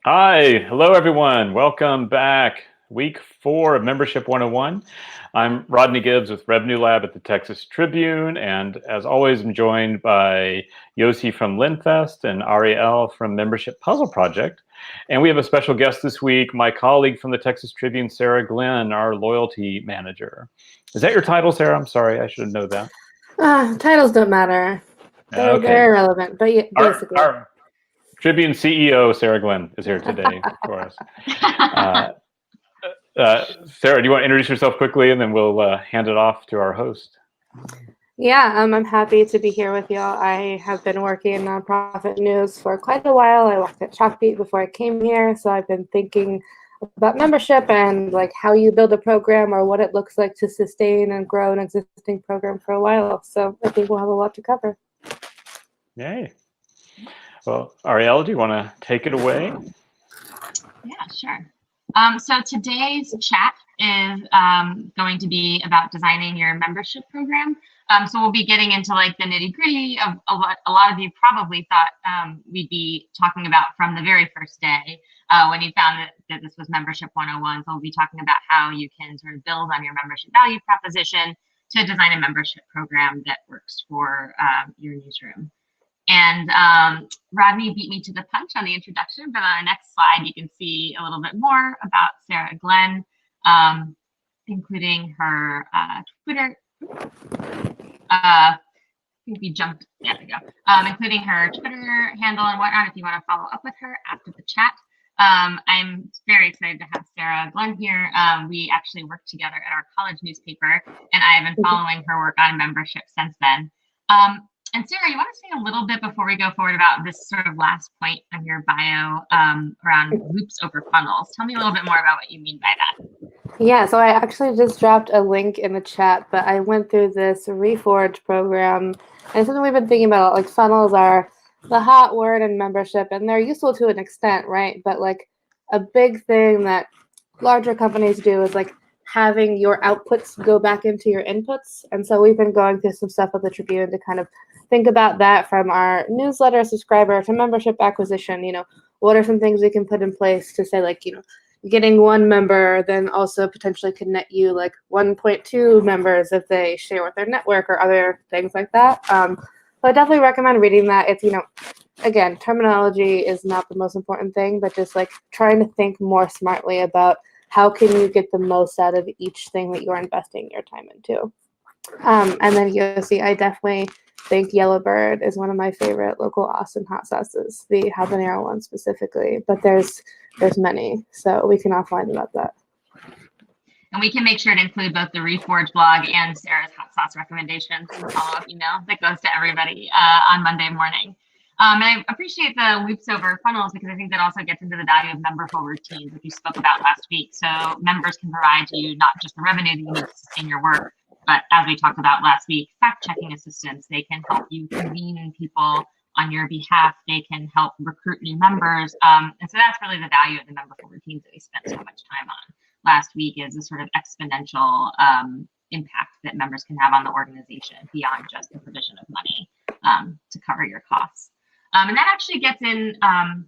Hi, hello everyone. Welcome back. Week 4 of Membership 101. I'm Rodney Gibbs with Revenue Lab at the Texas Tribune, and as always, I'm joined by Yossi from Linfest and Ariel from Membership Puzzle Project. And we have a special guest this week, my colleague from the Texas Tribune, Sarah Glen, our loyalty manager. Is that your title, Sarah? I'm sorry, I should know that. Titles don't matter. They're irrelevant, but yeah, basically. Our Tribune CEO, Sarah Glen, is here today for us. Sarah, do you want to introduce yourself quickly, and then we'll hand it off to our host? Yeah, I'm happy to be here with y'all. I have been working in nonprofit news for quite a while. I worked at Chalkbeat before I came here, so I've been thinking about membership and like how you build a program or what it looks like to sustain and grow an existing program for a while. So I think we'll have a lot to cover. Yay. Well, Ariel, do you want to take it away? Yeah, sure. So today's chat is going to be about designing your membership program. So we'll be getting into like the nitty gritty of what a lot of you probably thought we'd be talking about from the very first day when you found that this was Membership 101. So we'll be talking about how you can sort of build on your membership value proposition to design a membership program that works for your newsroom. And Rodney beat me to the punch on the introduction, but on the next slide, you can see a little bit more about Sarah Glen, including her Twitter. I think we jumped, there we go. Including her Twitter handle and whatnot, if you want to follow up with her after the chat. I'm very excited to have Sarah Glen here. We actually worked together at our college newspaper, and I have been following her work on membership since then. And Sarah, you want to say a little bit before we go forward about this sort of last point on your bio around loops over funnels? Tell me a little bit more about what you mean by that. Yeah, so I actually just dropped a link in the chat, but I went through this Reforge program, and something we've been thinking about, like funnels are the hot word in membership, and they're useful to an extent, right? But like a big thing that larger companies do is like having your outputs go back into your inputs. And so we've been going through some stuff with the Tribune to kind of think about that from our newsletter subscriber to membership acquisition. You know, what are some things we can put in place to say, like, you know, getting one member then also potentially could net you like 1.2 members if they share with their network or other things like that. So I definitely recommend reading that. It's, you know, again, terminology is not the most important thing, but just like trying to think more smartly about how can you get the most out of each thing that you're investing your time into. And then Yossi, I definitely think Yellowbird is one of my favorite local Austin hot sauces, the habanero one specifically, but there's many, so we can offline about that. And we can make sure to include both the Reforge blog and Sarah's hot sauce recommendations in the follow-up email that goes to everybody on Monday morning. And I appreciate the loops over funnels because I think that also gets into the value of memberful routines, which you spoke about last week. So members can provide you not just the revenue that you need to sustain your work, but as we talked about last week, fact-checking assistance. They can help you convene people on your behalf. They can help recruit new members. And so that's really the value of the memberful routines that we spent so much time on last week, is a sort of exponential impact that members can have on the organization beyond just the provision of money to cover your costs. And that actually gets in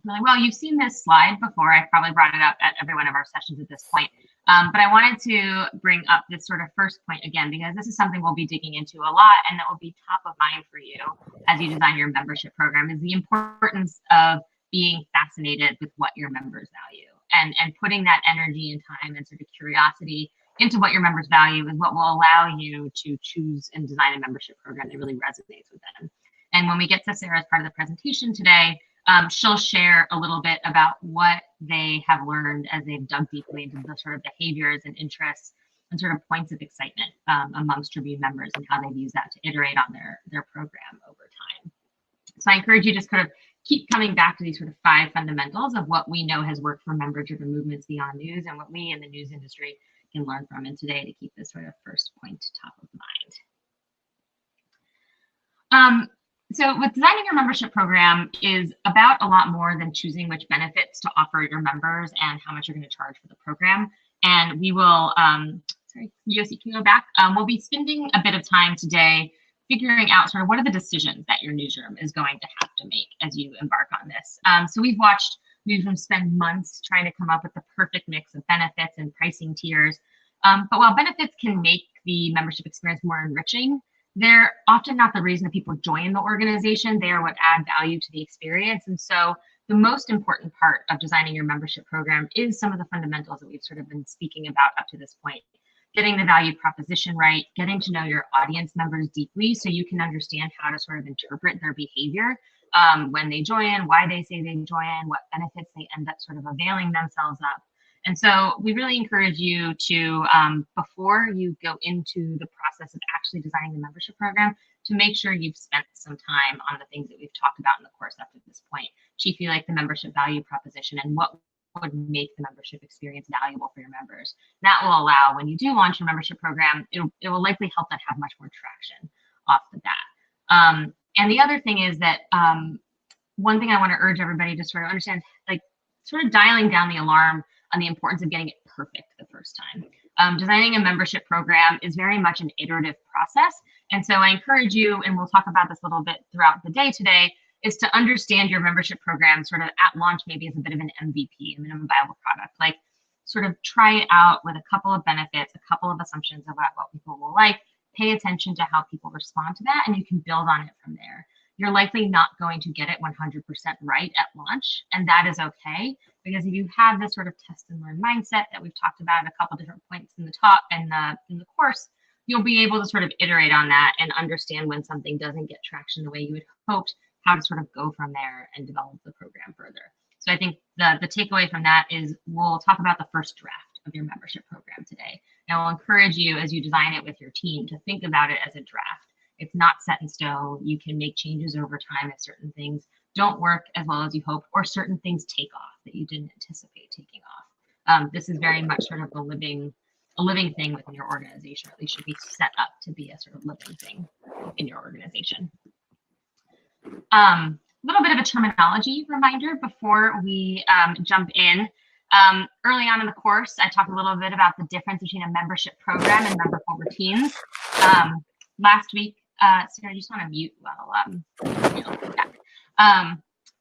really well. You've seen this slide before. I've probably brought it up at every one of our sessions at this point. But I wanted to bring up this sort of first point again, because this is something we'll be digging into a lot, and that will be top of mind for you as you design your membership program, is the importance of being fascinated with what your members value, and putting that energy and time and sort of curiosity into what your members value is what will allow you to choose and design a membership program that really resonates with them. And when we get to Sarah's part of the presentation today, she'll share a little bit about what they have learned as they've dug deeply into the sort of behaviors and interests and sort of points of excitement amongst Tribune members, and how they've used that to iterate on their program over time. So I encourage you to just kind of keep coming back to these sort of 5 fundamentals of what we know has worked for member-driven movements beyond news, and what we in the news industry can learn from it today to keep this sort of first point top of mind. So with designing your membership program is about a lot more than choosing which benefits to offer your members and how much you're going to charge for the program. And we will, sorry, Yossi, can you go back? We'll be spending a bit of time today figuring out sort of what are the decisions that your newsroom is going to have to make as you embark on this. So we've watched We usually spend months trying to come up with the perfect mix of benefits and pricing tiers. But while benefits can make the membership experience more enriching, they're often not the reason that people join the organization. They are what add value to the experience. And so the most important part of designing your membership program is some of the fundamentals that we've sort of been speaking about up to this point. Getting the value proposition right, getting to know your audience members deeply so you can understand how to sort of interpret their behavior when they join, why they say they join, what benefits they end up sort of availing themselves of. And so we really encourage you to, before you go into the process of actually designing the membership program, to make sure you've spent some time on the things that we've talked about in the course up to this point. Chiefly like the membership value proposition and what would make the membership experience valuable for your members. That will allow, when you do launch your membership program, it will likely help that have much more traction off the bat. And the other thing is that one thing I want to urge everybody to sort of understand, like sort of dialing down the alarm on the importance of getting it perfect the first time. Designing a membership program is very much an iterative process. And so I encourage you, and we'll talk about this a little bit throughout the day today, is to understand your membership program sort of at launch, maybe as a bit of an MVP, a minimum viable product. Like sort of try it out with a couple of benefits, a couple of assumptions about what people will like, pay attention to how people respond to that, and you can build on it from there. You're likely not going to get it 100% right at launch, and that is okay, because if you have this sort of test and learn mindset that we've talked about at a couple different points in the talk and in the course, you'll be able to sort of iterate on that and understand when something doesn't get traction the way you had hoped, how to sort of go from there and develop the program further. So I think the takeaway from that is we'll talk about the first draft of your membership program today. And I'll encourage you as you design it with your team to think about it as a draft. It's not set in stone. You can make changes over time if certain things don't work as well as you hoped, or certain things take off that you didn't anticipate taking off. This is very much sort of a living thing within your organization, or at least should be set up to be a sort of living thing in your organization. A little bit of a terminology reminder before we jump in. Early on in the course, I talked a little bit about the difference between a membership program and memberful routines. Last week, Sarah, I just want to mute while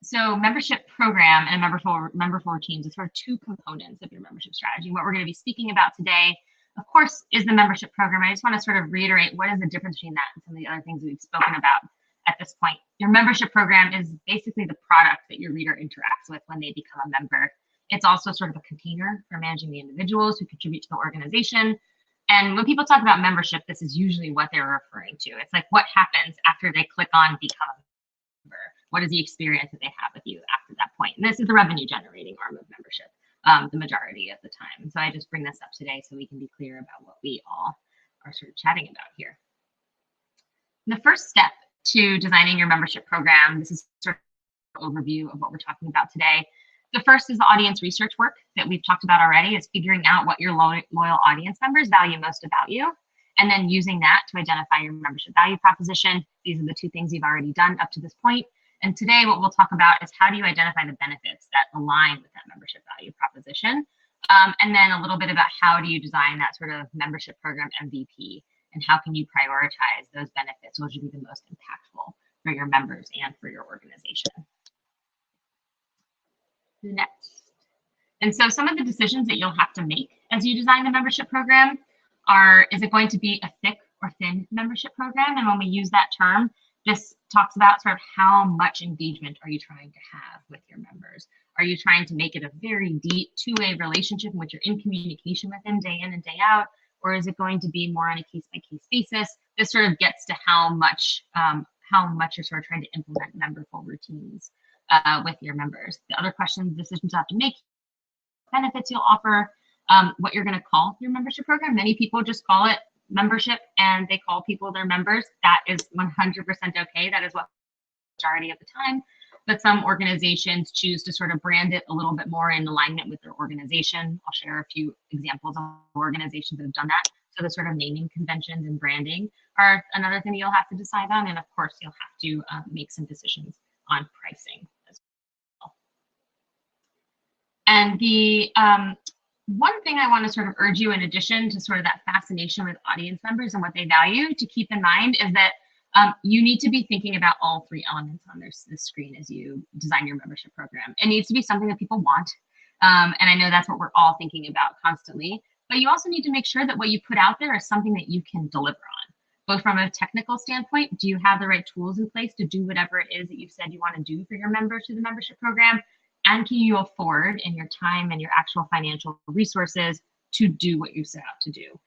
so membership program and memberful routines is sort of two components of your membership strategy. What we're going to be speaking about today, of course, is the membership program. I just want to sort of reiterate what is the difference between that and some of the other things we've spoken about at this point. Your membership program is basically the product that your reader interacts with when they become a member. It's also sort of a container for managing the individuals who contribute to the organization. And when people talk about membership, this is usually what they're referring to. It's like what happens after they click on become a member. What is the experience that they have with you after that point? And this is the revenue generating arm of membership the majority of the time. And so I just bring this up today so we can be clear about what we all are sort of chatting about here. And the first step to designing your membership program, this is sort of an overview of what we're talking about today. The first is the audience research work that we've talked about already, is figuring out what your loyal audience members value most about you, and then using that to identify your membership value proposition. These are the two things you've already done up to this point. And today what we'll talk about is how do you identify the benefits that align with that membership value proposition, and then a little bit about how do you design that sort of membership program MVP, and how can you prioritize those benefits, which would be the most impactful for your members and for your organization. Next. And so some of the decisions that you'll have to make as you design the membership program are, is it going to be a thick or thin membership program? And when we use that term, this talks about sort of how much engagement are you trying to have with your members? Are you trying to make it a very deep two-way relationship in which you're in communication with them day in and day out? Or is it going to be more on a case-by-case basis? This sort of gets to how much you're sort of trying to implement memberful routines with your members. The other questions, decisions you have to make, benefits you'll offer, what you're going to call your membership program. Many people just call it membership and they call people their members. That is 100% okay. That is what majority of the time. But some organizations choose to sort of brand it a little bit more in alignment with their organization. I'll share a few examples of organizations that have done that. So the sort of naming conventions and branding are another thing you'll have to decide on. And of course, you'll have to make some decisions on pricing as well. And the one thing I want to sort of urge you, in addition to sort of that fascination with audience members and what they value, to keep in mind is that You need to be thinking about all three elements on this screen as you design your membership program. It needs to be something that people want. And I know that's what we're all thinking about constantly, but you also need to make sure that what you put out there is something that you can deliver on, both from a technical standpoint. Do you have the right tools in place to do whatever it is that you've said you want to do for your members through the membership program? And can you afford in your time and your actual financial resources to do what you set out to do?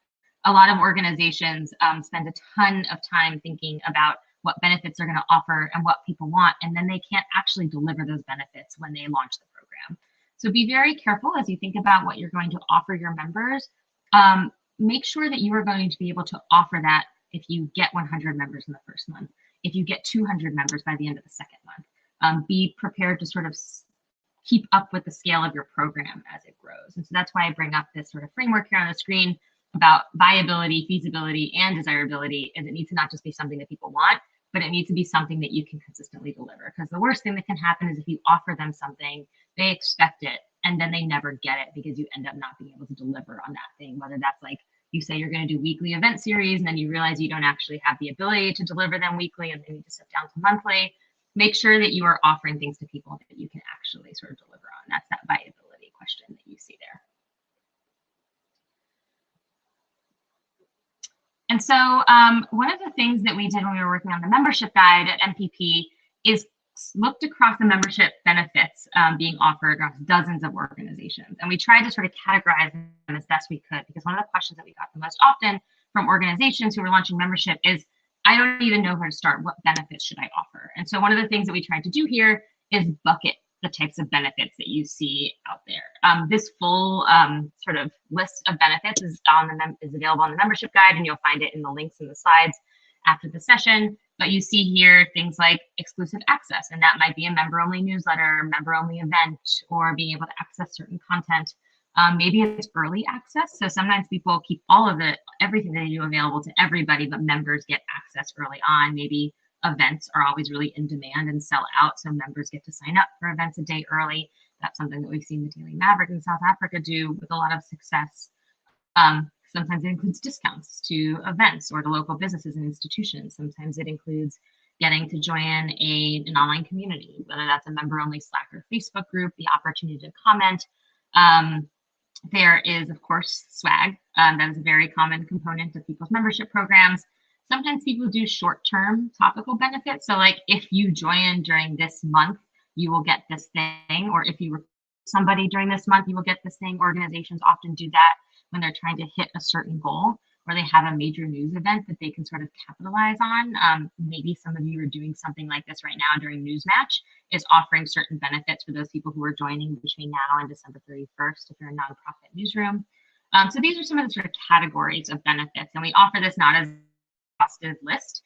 A lot of organizations spend a ton of time thinking about what benefits they're going to offer and what people want, and then they can't actually deliver those benefits when they launch the program. So be very careful as you think about what you're going to offer your members. Make sure that you are going to be able to offer that if you get 100 members in the first month, if you get 200 members by the end of the second month. Be prepared to sort of keep up with the scale of your program as it grows. And so that's why I bring up this sort of framework here on the screen about viability, feasibility, and desirability, is it needs to not just be something that people want, but it needs to be something that you can consistently deliver. Because the worst thing that can happen is if you offer them something, they expect it, and then they never get it because you end up not being able to deliver on that thing. Whether that's like you say you're going to do weekly event series, and then you realize you don't actually have the ability to deliver them weekly, and they need to step down to monthly. Make sure that you are offering things to people that you can actually sort of deliver on. That's that viability question that you see there. And so one of the things that we did when we were working on the membership guide at MPP is looked across the membership benefits being offered across dozens of organizations. And we tried to sort of categorize them as best we could, because one of the questions that we got the most often from organizations who were launching membership is, I don't even know where to start. What benefits should I offer? And so one of the things that we tried to do here is bucket the types of benefits that you see out there. This full sort of list of benefits is available on the membership guide, and you'll find it in the links in the slides after the session. But you see here things like exclusive access, and that might be a member-only newsletter, member-only event, or being able to access certain content. Maybe it's early access. So sometimes people keep all of everything they do available to everybody, but members get access early on. Maybe events are always really in demand and sell out, so members get to sign up for events a day early. That's something that we've seen the Daily Maverick in South Africa do with a lot of success. Sometimes it includes discounts to events or to local businesses and institutions. Sometimes it includes getting to join an online community, whether that's a member-only Slack or Facebook group, the opportunity to comment. There is, of course, swag. That is a very common component of people's membership programs. Sometimes people do short-term topical benefits. So like if you join during this month, you will get this thing, or if you recruit somebody during this month, you will get this thing. Organizations often do that when they're trying to hit a certain goal, or they have a major news event that they can sort of capitalize on. Maybe some of you are doing something like this right now during Newsmatch, is offering certain benefits for those people who are joining between now and December 31st if you're a nonprofit newsroom. So these are some of the sort of categories of benefits, and we offer this not as a exhaustive list.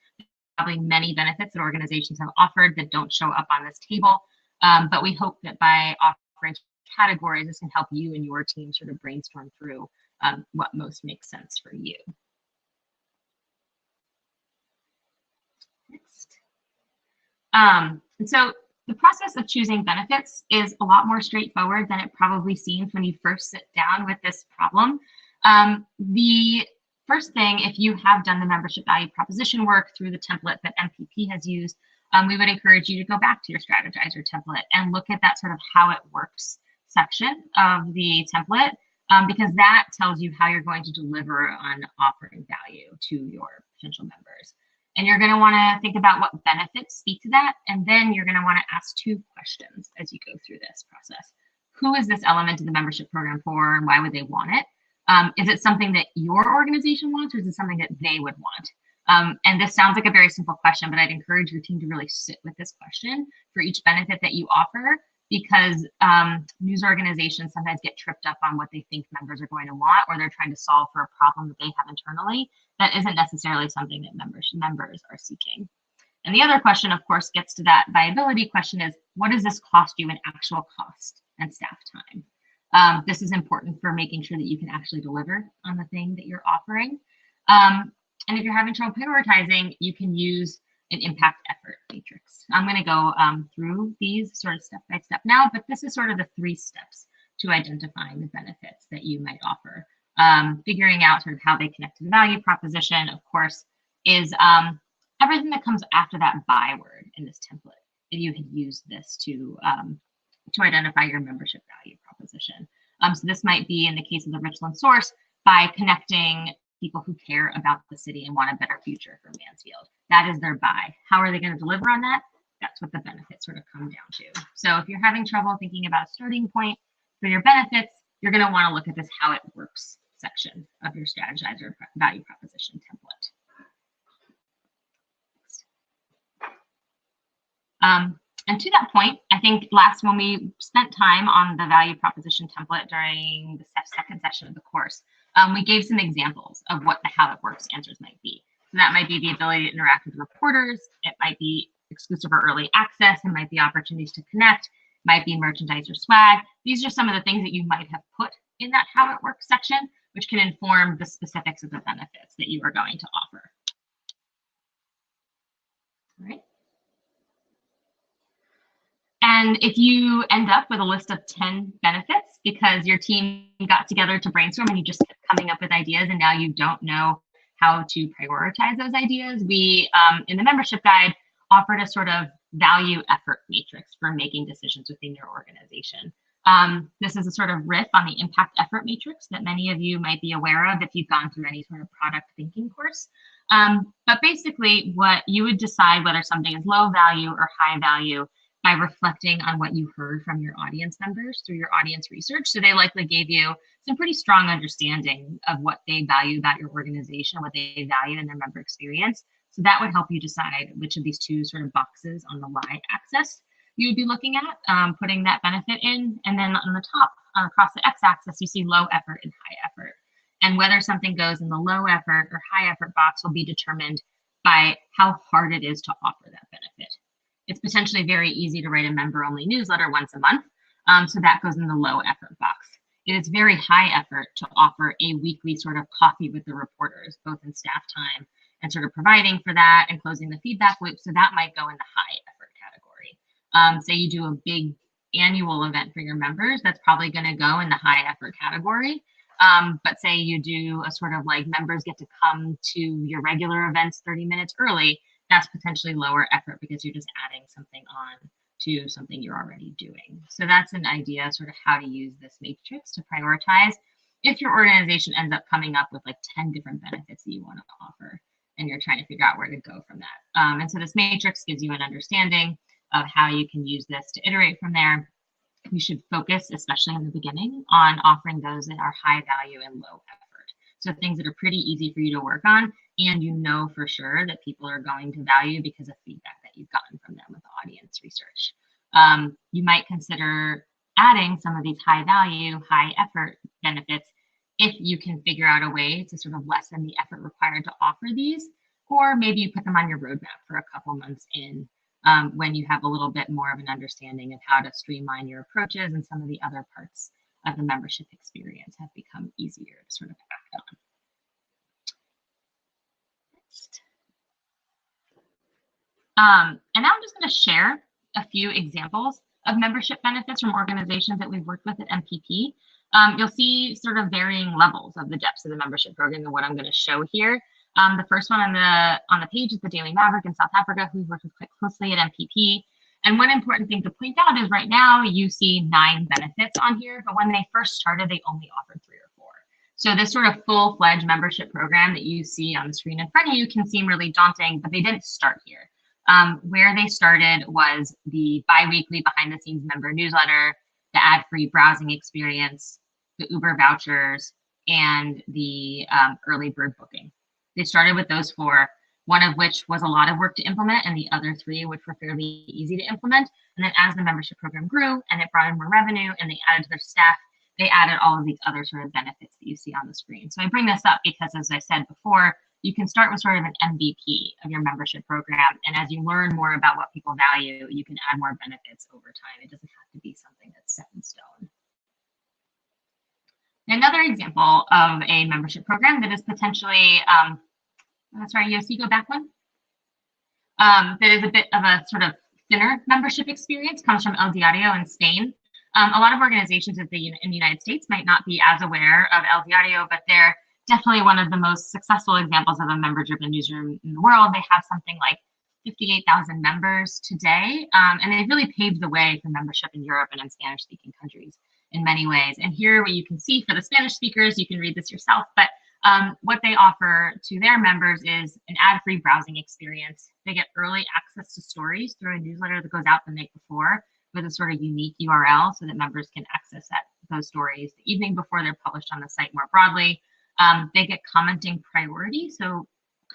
Probably many benefits that organizations have offered that don't show up on this table, but we hope that by offering categories, this can help you and your team sort of brainstorm through what most makes sense for you. Next. And so the process of choosing benefits is a lot more straightforward than it probably seems when you first sit down with this problem. The first thing, if you have done the membership value proposition work through the template that MPP has used, we would encourage you to go back to your strategizer template and look at that sort of how it works section of the template, because that tells you how you're going to deliver on offering value to your potential members. And you're going to want to think about what benefits speak to that. And then you're going to want to ask two questions as you go through this process. Who is this element of the membership program for, and why would they want it? Is it something that your organization wants, or is it something that they would want? And this sounds like a very simple question, but I'd encourage your team to really sit with this question for each benefit that you offer, because news organizations sometimes get tripped up on what they think members are going to want, or they're trying to solve for a problem that they have internally that isn't necessarily something that members are seeking. And the other question, of course, gets to that viability question, is what does this cost you in actual cost and staff time? This is important for making sure that you can actually deliver on the thing that you're offering. And if you're having trouble prioritizing, you can use an impact effort matrix. I'm going to go through these sort of step by step now, but this is sort of the 3 steps to identifying the benefits that you might offer. Figuring out sort of how they connect to the value proposition, of course, is everything that comes after that byword in this template, if you had used this to identify your membership value proposition. So this might be, in the case of the Richland Source, by connecting people who care about the city and want a better future for Mansfield. That is their buy. How are they going to deliver on that? That's what the benefits sort of come down to. So if you're having trouble thinking about a starting point for your benefits, you're going to want to look at this how it works section of your strategizer value proposition template. And to that point, I think when we spent time on the value proposition template during the second session of the course, we gave some examples of what the how it works answers might be. So that might be the ability to interact with reporters. It might be exclusive or early access. It might be opportunities to connect. It might be merchandise or swag. These are some of the things that you might have put in that how it works section, which can inform the specifics of the benefits that you are going to offer. All right. And if you end up with a list of 10 benefits because your team got together to brainstorm and you just kept coming up with ideas and now you don't know how to prioritize those ideas, we, in the membership guide, offered a sort of value effort matrix for making decisions within your organization. This is a sort of riff on the impact effort matrix that many of you might be aware of if you've gone through any sort of product thinking course. But basically, what you would decide whether something is low value or high value by reflecting on what you heard from your audience members through your audience research. So they likely gave you some pretty strong understanding of what they value about your organization, what they value in their member experience. So that would help you decide which of these two sort of boxes on the y-axis you would be looking at, putting that benefit in. And then on the top, across the x-axis, you see low effort and high effort. And whether something goes in the low effort or high effort box will be determined by how hard it is to offer that benefit. It's potentially very easy to write a member-only newsletter once a month, so that goes in the low effort box. It is very high effort to offer a weekly sort of coffee with the reporters, both in staff time and sort of providing for that and closing the feedback loop, so that might go in the high effort category. Say you do a big annual event for your members, that's probably going to go in the high effort category. But say you do a sort of like members get to come to your regular events 30 minutes early, that's potentially lower effort because you're just adding something on to something you're already doing. So that's an idea sort of how to use this matrix to prioritize if your organization ends up coming up with like 10 different benefits that you want to offer and you're trying to figure out where to go from that. And so this matrix gives you an understanding of how you can use this to iterate from there. You should focus, especially in the beginning, on offering those that are high value and low effort. So things that are pretty easy for you to work on and you know for sure that people are going to value because of feedback that you've gotten from them with audience research. You might consider adding some of these high value, high effort benefits if you can figure out a way to sort of lessen the effort required to offer these, or maybe you put them on your roadmap for a couple months in when you have a little bit more of an understanding of how to streamline your approaches and some of the other parts of the membership experience have become easier to sort of act on. And now I'm just going to share a few examples of membership benefits from organizations that we've worked with at MPP. You'll see sort of varying levels of the depths of the membership program and what I'm going to show here. The first one on the page is the Daily Maverick in South Africa, who we've worked with quite closely at MPP. And one important thing to point out is right now you see 9 benefits on here, but when they first started, they only offered 3 or 4. So this sort of full-fledged membership program that you see on the screen in front of you can seem really daunting, but they didn't start here. Where they started was the bi-weekly behind-the-scenes member newsletter, the ad-free browsing experience, the Uber vouchers, and the early bird booking. They started with those 4, one of which was a lot of work to implement, and the other 3, which were fairly easy to implement. And then as the membership program grew and it brought in more revenue and they added to their staff, they added all of these other sort of benefits that you see on the screen. So I bring this up because, as I said before, you can start with sort of an MVP of your membership program. And as you learn more about what people value, you can add more benefits over time. It doesn't have to be something that's set in stone. Another example of a membership program that is potentially, sorry, Yossi, go back one. That is a bit of a sort of thinner membership experience, comes from El Diario in Spain. A lot of organizations in the United States might not be as aware of El Diario, but they're definitely one of the most successful examples of a member-driven newsroom in the world. They have something like 58,000 members today, and they've really paved the way for membership in Europe and in Spanish-speaking countries in many ways. And here, what you can see for the Spanish speakers, you can read this yourself, but what they offer to their members is an ad-free browsing experience. They get early access to stories through a newsletter that goes out the night before with a sort of unique URL so that members can access those stories the evening before they're published on the site more broadly. They get commenting priority, so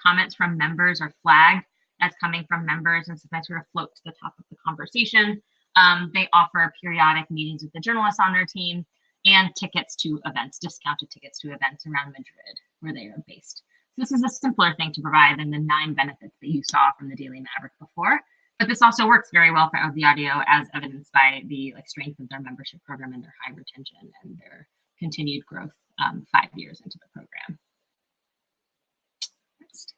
comments from members are flagged as coming from members and sometimes sort of float to the top of the conversation. They offer periodic meetings with the journalists on their team and tickets to events, discounted tickets to events around Madrid where they are based. So this is a simpler thing to provide than the 9 benefits that you saw from the Daily Maverick before. But this also works very well for Diario, as evidenced by the strength of their membership program and their high retention and their continued growth 5 years into the program. Next.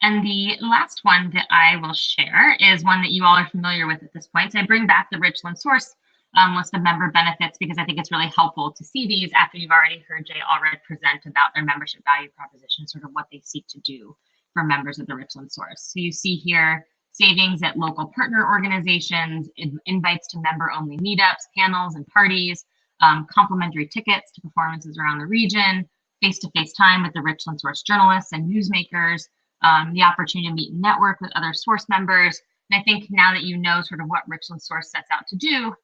And the last one that I will share is one that you all are familiar with at this point. So I bring back the Richland Source list of member benefits because I think it's really helpful to see these after you've already heard Jay Allred present about their membership value proposition, sort of what they seek to do for members of the Richland Source. So you see here savings at local partner organizations, invites to member-only meetups, panels, and parties, complimentary tickets to performances around the region, face-to-face time with the Richland Source journalists and newsmakers, the opportunity to meet and network with other Source members. And I think now that you know sort of what Richland Source sets out to do,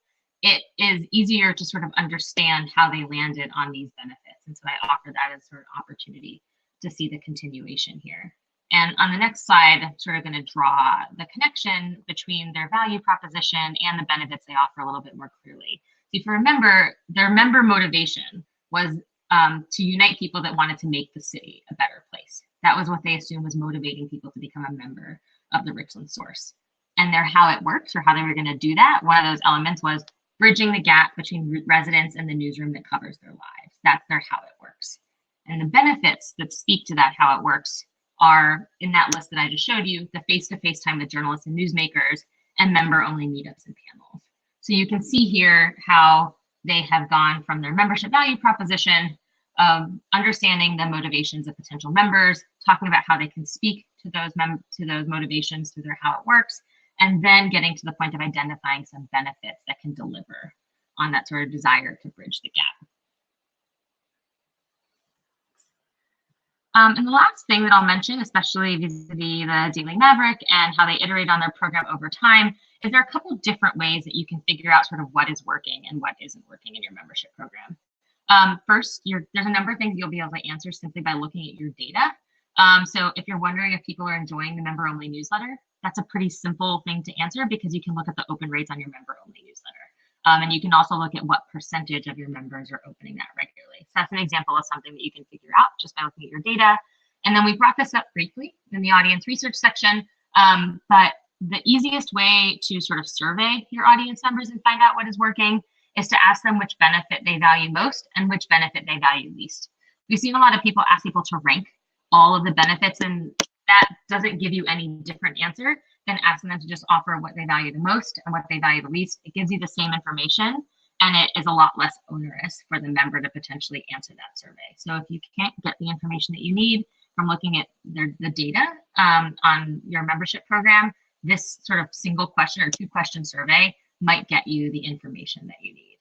it is easier to sort of understand how they landed on these benefits. And so I offer that as sort of opportunity to see the continuation here. And on the next slide, I'm sort of going to draw the connection between their value proposition and the benefits they offer a little bit more clearly. So if you remember, their member motivation was to unite people that wanted to make the city a better place. That was what they assumed was motivating people to become a member of the Richland Source. And their how it works, or how they were going to do that, one of those elements was bridging the gap between residents and the newsroom that covers their lives. That's their how it works. And the benefits that speak to that how it works are in that list that I just showed you, the face-to-face time with journalists and newsmakers, and member-only meetups and panels. So you can see here how they have gone from their membership value proposition of understanding the motivations of potential members, talking about how they can speak to those motivations through their how it works, and then getting to the point of identifying some benefits that can deliver on that sort of desire to bridge the gap. And the last thing that I'll mention, especially vis-a-vis the Daily Maverick and how they iterate on their program over time, is there are a couple of different ways that you can figure out sort of what is working and what isn't working in your membership program. First, there's a number of things you'll be able to answer simply by looking at your data. So if you're wondering if people are enjoying the member-only newsletter, that's a pretty simple thing to answer because you can look at the open rates on your member-only newsletter. And you can also look at what percentage of your members are opening that regularly. So that's an example of something that you can figure out just by looking at your data. And then we brought this up briefly in the audience research section, but the easiest way to sort of survey your audience members and find out what is working is to ask them which benefit they value most and which benefit they value least. We've seen a lot of people ask people to rank all of the benefits, and that doesn't give you any different answer than asking them to just offer what they value the most and what they value the least. It gives you the same information, and it is a lot less onerous for the member to potentially answer that survey. So if you can't get the information that you need from looking at the data on your membership program, this sort of single question or 2-question survey might get you the information that you need.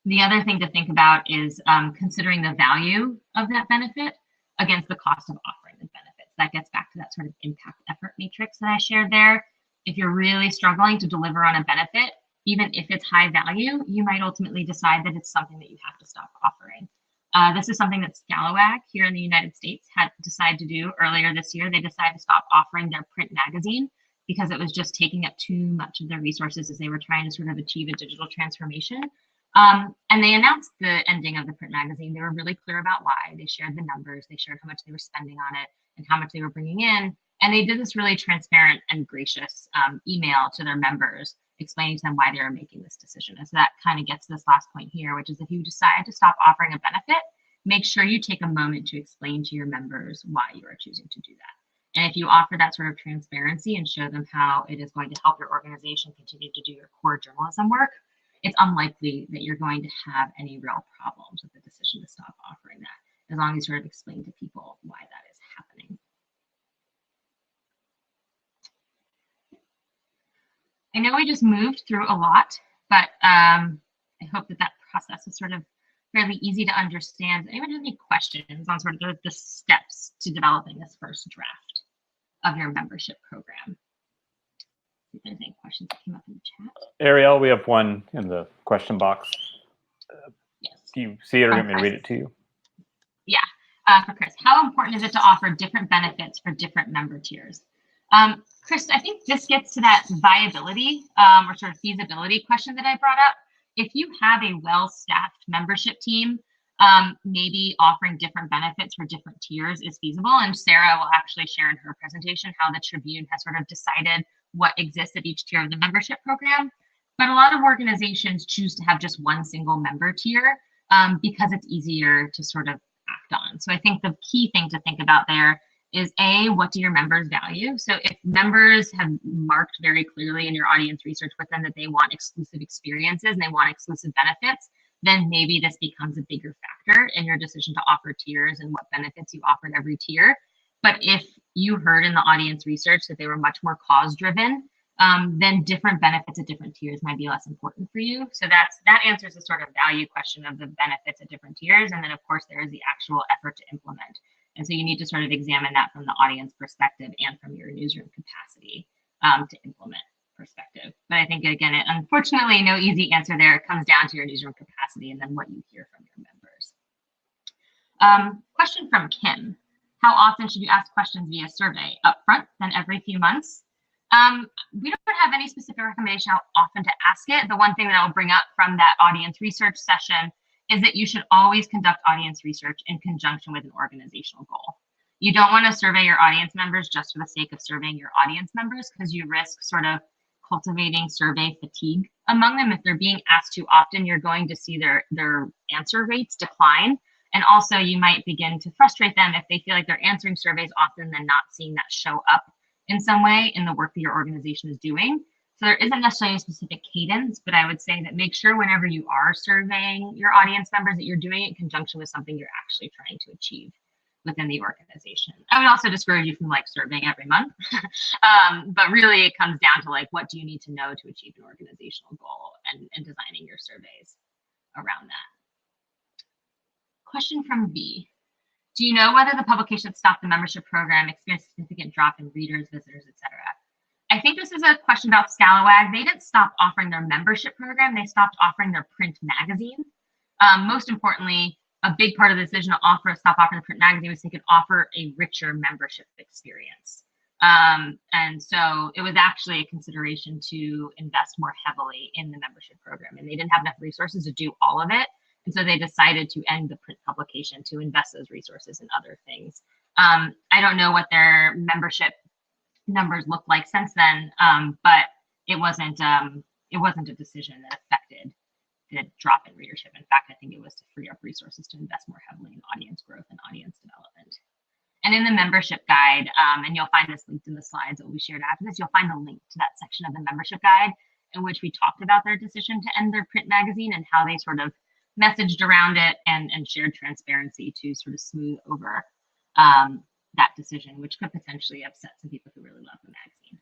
The other thing to think about is considering the value of that benefit against the cost of offering the benefits. That gets back to that sort of impact effort matrix that I shared there. If you're really struggling to deliver on a benefit, even if it's high value, you might ultimately decide that it's something that you have to stop offering. This is something that Scalawag here in the United States had decided to do earlier this year. They decided to stop offering their print magazine because it was just taking up too much of their resources as they were trying to sort of achieve a digital transformation. And they announced the ending of the print magazine. They were really clear about why. They shared the numbers, they shared how much they were spending on it and how much they were bringing in. And they did this really transparent and gracious email to their members, explaining to them why they were making this decision. And so that kind of gets to this last point here, which is if you decide to stop offering a benefit, make sure you take a moment to explain to your members why you are choosing to do that. And if you offer that sort of transparency and show them how it is going to help your organization continue to do your core journalism work, it's unlikely that you're going to have any real problems with the decision to stop offering that. as long as you sort of explain to people why that is happening. I know we just moved through a lot, but I hope that that process is sort of fairly easy to understand. Does anyone have any questions on sort of the steps to developing this first draft of your membership program? If there's any questions that came up in the chat. Ariel, we have one in the question box. Yes. Do you see it or do you want me to read it to you? Yeah, for Chris. How important is it to offer different benefits for different member tiers? Chris, I think this gets to that viability or sort of feasibility question that I brought up. If you have a well-staffed membership team, maybe offering different benefits for different tiers is feasible. And Sarah will actually share in her presentation how the Tribune has sort of decided what exists at each tier of the membership program. But a lot of organizations choose to have just one single member tier because it's easier to sort of act on. So I think the key thing to think about there is A, what do your members value? So if members have marked very clearly in your audience research with them that they want exclusive experiences and they want exclusive benefits, then maybe this becomes a bigger factor in your decision to offer tiers and what benefits you offer at every tier. But if you heard in the audience research that they were much more cause-driven, then different benefits at different tiers might be less important for you. So that answers the sort of value question of the benefits at different tiers. And then of course there is the actual effort to implement. And so you need to sort of examine that from the audience perspective and from your newsroom capacity to implement perspective. But I think, again, unfortunately, no easy answer there. It comes down to your newsroom capacity and then what you hear from your members. Question from Kim. How often should you ask questions via survey? Upfront, then every few months? We don't have any specific recommendation how often to ask it. The one thing that I'll bring up from that audience research session is that you should always conduct audience research in conjunction with an organizational goal. You don't want to survey your audience members just for the sake of surveying your audience members because you risk sort of cultivating survey fatigue among them. If they're being asked too often, you're going to see their answer rates decline. And also you might begin to frustrate them if they feel like they're answering surveys often than not seeing that show up in some way in the work that your organization is doing. So there isn't necessarily a specific cadence, but I would say that make sure whenever you are surveying your audience members that you're doing it in conjunction with something you're actually trying to achieve within the organization. I would also discourage you from like surveying every month, but really it comes down to like, what do you need to know to achieve an organizational goal and designing your surveys around that. Question from V. Do you know whether the publication that stopped the membership program experienced a significant drop in readers, visitors, etc.? I think this is a question about Scalawag. They didn't stop offering their membership program. They stopped offering their print magazine. Most importantly, a big part of the decision to stop offering the print magazine was they could offer a richer membership experience. And so it was actually a consideration to invest more heavily in the membership program. And they didn't have enough resources to do all of it. And so they decided to end the print publication to invest those resources in other things. I don't know what their membership numbers look like since then, but it wasn't a decision that affected the drop in readership. In fact, I think it was to free up resources to invest more heavily in audience growth and audience development. And in the membership guide, and you'll find this linked in the slides that will be shared after this, you'll find a link to that section of the membership guide in which we talked about their decision to end their print magazine and how they sort of messaged around it and shared transparency to sort of smooth over that decision, which could potentially upset some people who really love the magazine.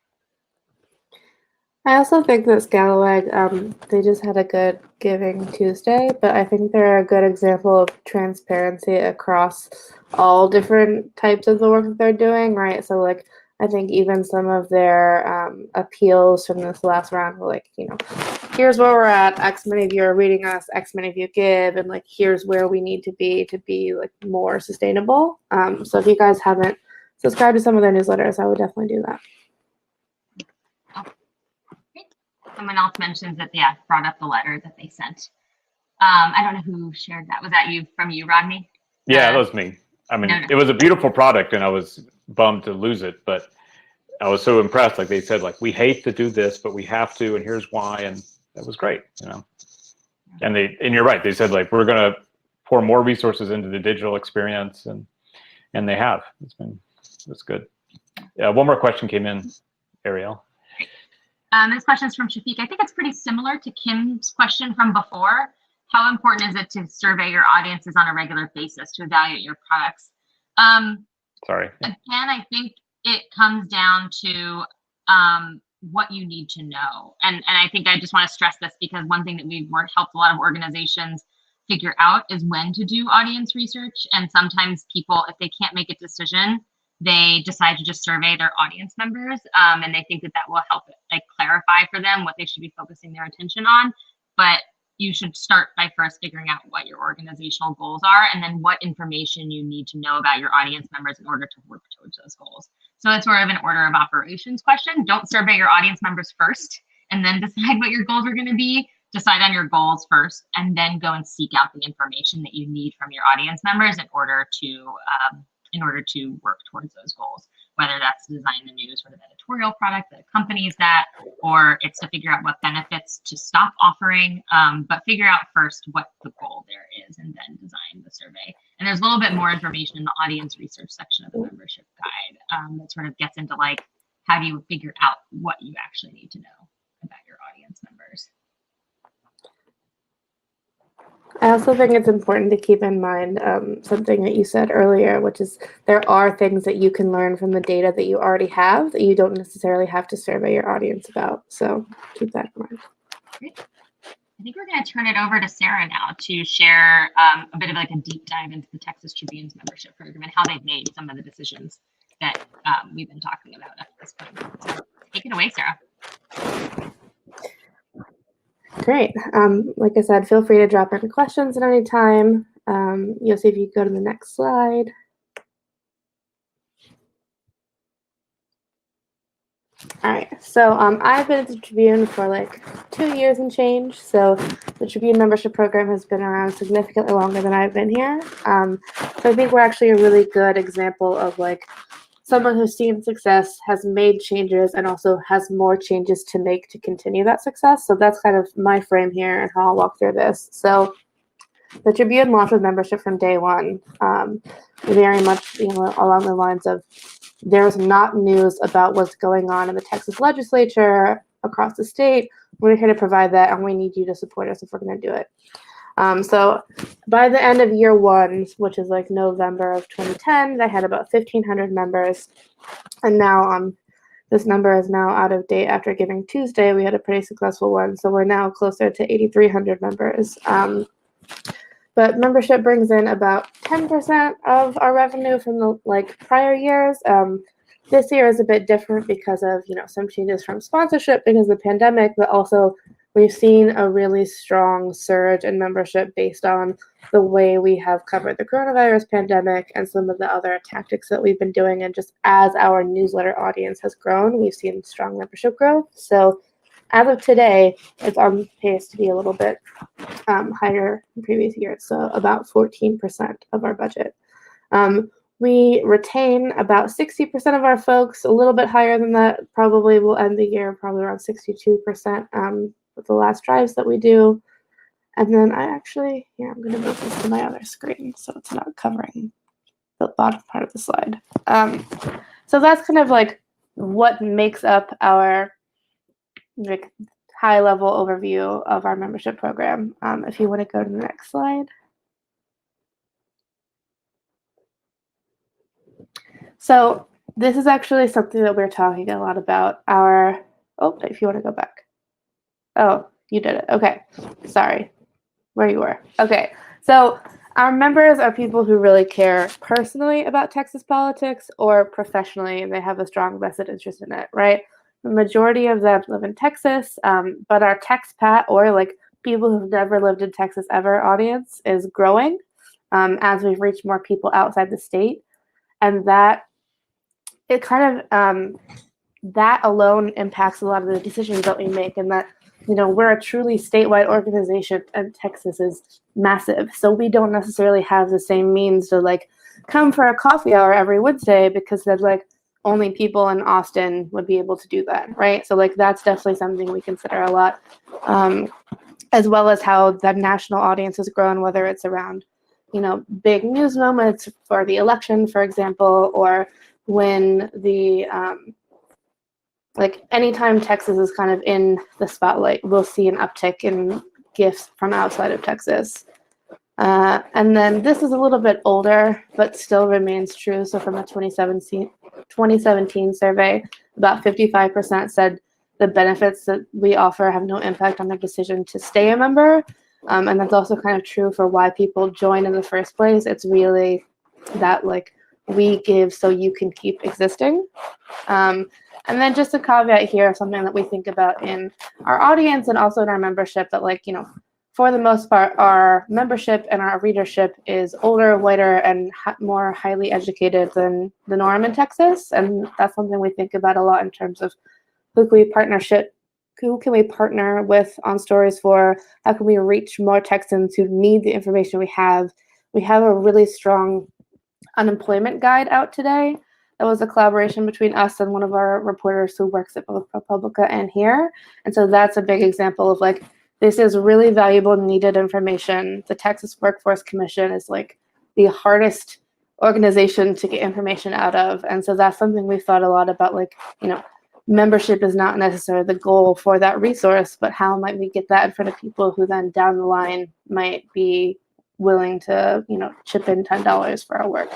I also think that Scalawag, they just had a good Giving Tuesday, but I think they're a good example of transparency across all different types of the work that they're doing, right? So like, I think even some of their appeals from this last round were like, you know, here's where we're at, X many of you are reading us, X many of you give, and like, here's where we need to be like more sustainable. So if you guys haven't subscribed to some of their newsletters, I would definitely do that. Someone else mentions that, yeah, brought up the letter that they sent. I don't know who shared that. Was that from you, Rodney? Yeah, that was me. I mean, It was a beautiful product and I was bummed to lose it, but I was so impressed. Like they said, like, we hate to do this, but we have to, and here's why. And that was great, you know? And you're right. They said like, we're going to pour more resources into the digital experience and they have. It's good. Yeah. One more question came in, Ariel. This question is from Shafiq. I think it's pretty similar to Kim's question from before. how important is it to survey your audiences on a regular basis to evaluate your products? Sorry. Again, I think it comes down to what you need to know. And I think I just want to stress this because one thing that we've helped a lot of organizations figure out is when to do audience research. And sometimes people, if they can't make a decision, they decide to just survey their audience members. And they think that that will help like clarify for them what they should be focusing their attention on. But you should start by first figuring out what your organizational goals are and then what information you need to know about your audience members in order to work towards those goals. So it's sort of an order of operations question. Don't survey your audience members first and then decide what your goals are going to be. Decide on your goals first and then go and seek out the information that you need from your audience members in order to work towards those goals, whether that's to design the new sort of editorial product that accompanies that, or it's to figure out what benefits to stop offering, but figure out first what the goal there is and then design the survey. And there's a little bit more information in the audience research section of the membership guide that sort of gets into like, how do you figure out what you actually need to know about your audience members? I also think it's important to keep in mind something that you said earlier, which is there are things that you can learn from the data that you already have that you don't necessarily have to survey your audience about. So keep that in mind. Great. I think we're going to turn it over to Sarah now to share a bit of like a deep dive into the Texas Tribune's membership program and how they've made some of the decisions that we've been talking about at this point. So take it away, Sarah. Great. Like I said, feel free to drop any questions at any time. You'll see if you go to the next slide. All right, so I've been at the Tribune for like 2 years and change. So the Tribune membership program has been around significantly longer than I've been here. So I think we're actually a really good example of like someone who's seen success, has made changes, and also has more changes to make to continue that success. So that's kind of my frame here and how I'll walk through this. So the Tribune launched with membership from day one, very much along the lines of there's not news about what's going on in the Texas legislature across the state. We're here to provide that, and we need you to support us if we're going to do it. So by the end of year one, which is like November of 2010, I had about 1,500 members. And now this number is now out of date after Giving Tuesday. We had a pretty successful one. So we're now closer to 8,300 members. But membership brings in about 10% of our revenue from the prior years. This year is a bit different because of some changes from sponsorship because of the pandemic, but also we've seen a really strong surge in membership based on the way we have covered the coronavirus pandemic and some of the other tactics that we've been doing. And just as our newsletter audience has grown, we've seen strong membership growth. So as of today, it's on pace to be a little bit higher than previous years, so about 14% of our budget. We retain about 60% of our folks, a little bit higher than that. Probably will end the year probably around 62% with the last drives that we do. And then I'm going to move this to my other screen so it's not covering the bottom part of the slide. So that's kind of like what makes up our high-level overview of our membership program. If you want to go to the next slide. So this is actually something that we're talking a lot about. If you want to go back. Oh, you did it. Okay. Sorry. Where you were. Okay. So our members are people who really care personally about Texas politics or professionally, and they have a strong vested interest in it, right? The majority of them live in Texas, but our TexPat, or people who've never lived in Texas ever audience, is growing as we've reached more people outside the state. And that that alone impacts a lot of the decisions that we make, and that we're a truly statewide organization and Texas is massive. So we don't necessarily have the same means to come for a coffee hour every Wednesday because there's only people in Austin would be able to do that, right? So that's definitely something we consider a lot, as well as how the national audience has grown, whether it's around big news moments for the election, for example, or when the anytime Texas is kind of in the spotlight, we'll see an uptick in gifts from outside of Texas. And then this is a little bit older, but still remains true. So from a 2017 survey, about 55% said the benefits that we offer have no impact on their decision to stay a member. And that's also kind of true for why people join in the first place. It's really that like we give so you can keep existing. And then just a caveat here, something that we think about in our audience and also in our membership, that like, you know, for the most part, our membership and our readership is older, whiter, and more highly educated than the norm in Texas. And that's something we think about a lot in terms of who can we partner with on stories for, how can we reach more Texans who need the information we have. We have a really strong unemployment guide out today. That was a collaboration between us and one of our reporters who works at both ProPublica and here. And so that's a big example of like, this is really valuable, needed information. The Texas Workforce Commission is like the hardest organization to get information out of. And so that's something we thought a lot about, like, you know, membership is not necessarily the goal for that resource, but how might we get that in front of people who then down the line might be willing to, you know, chip in $10 for our work.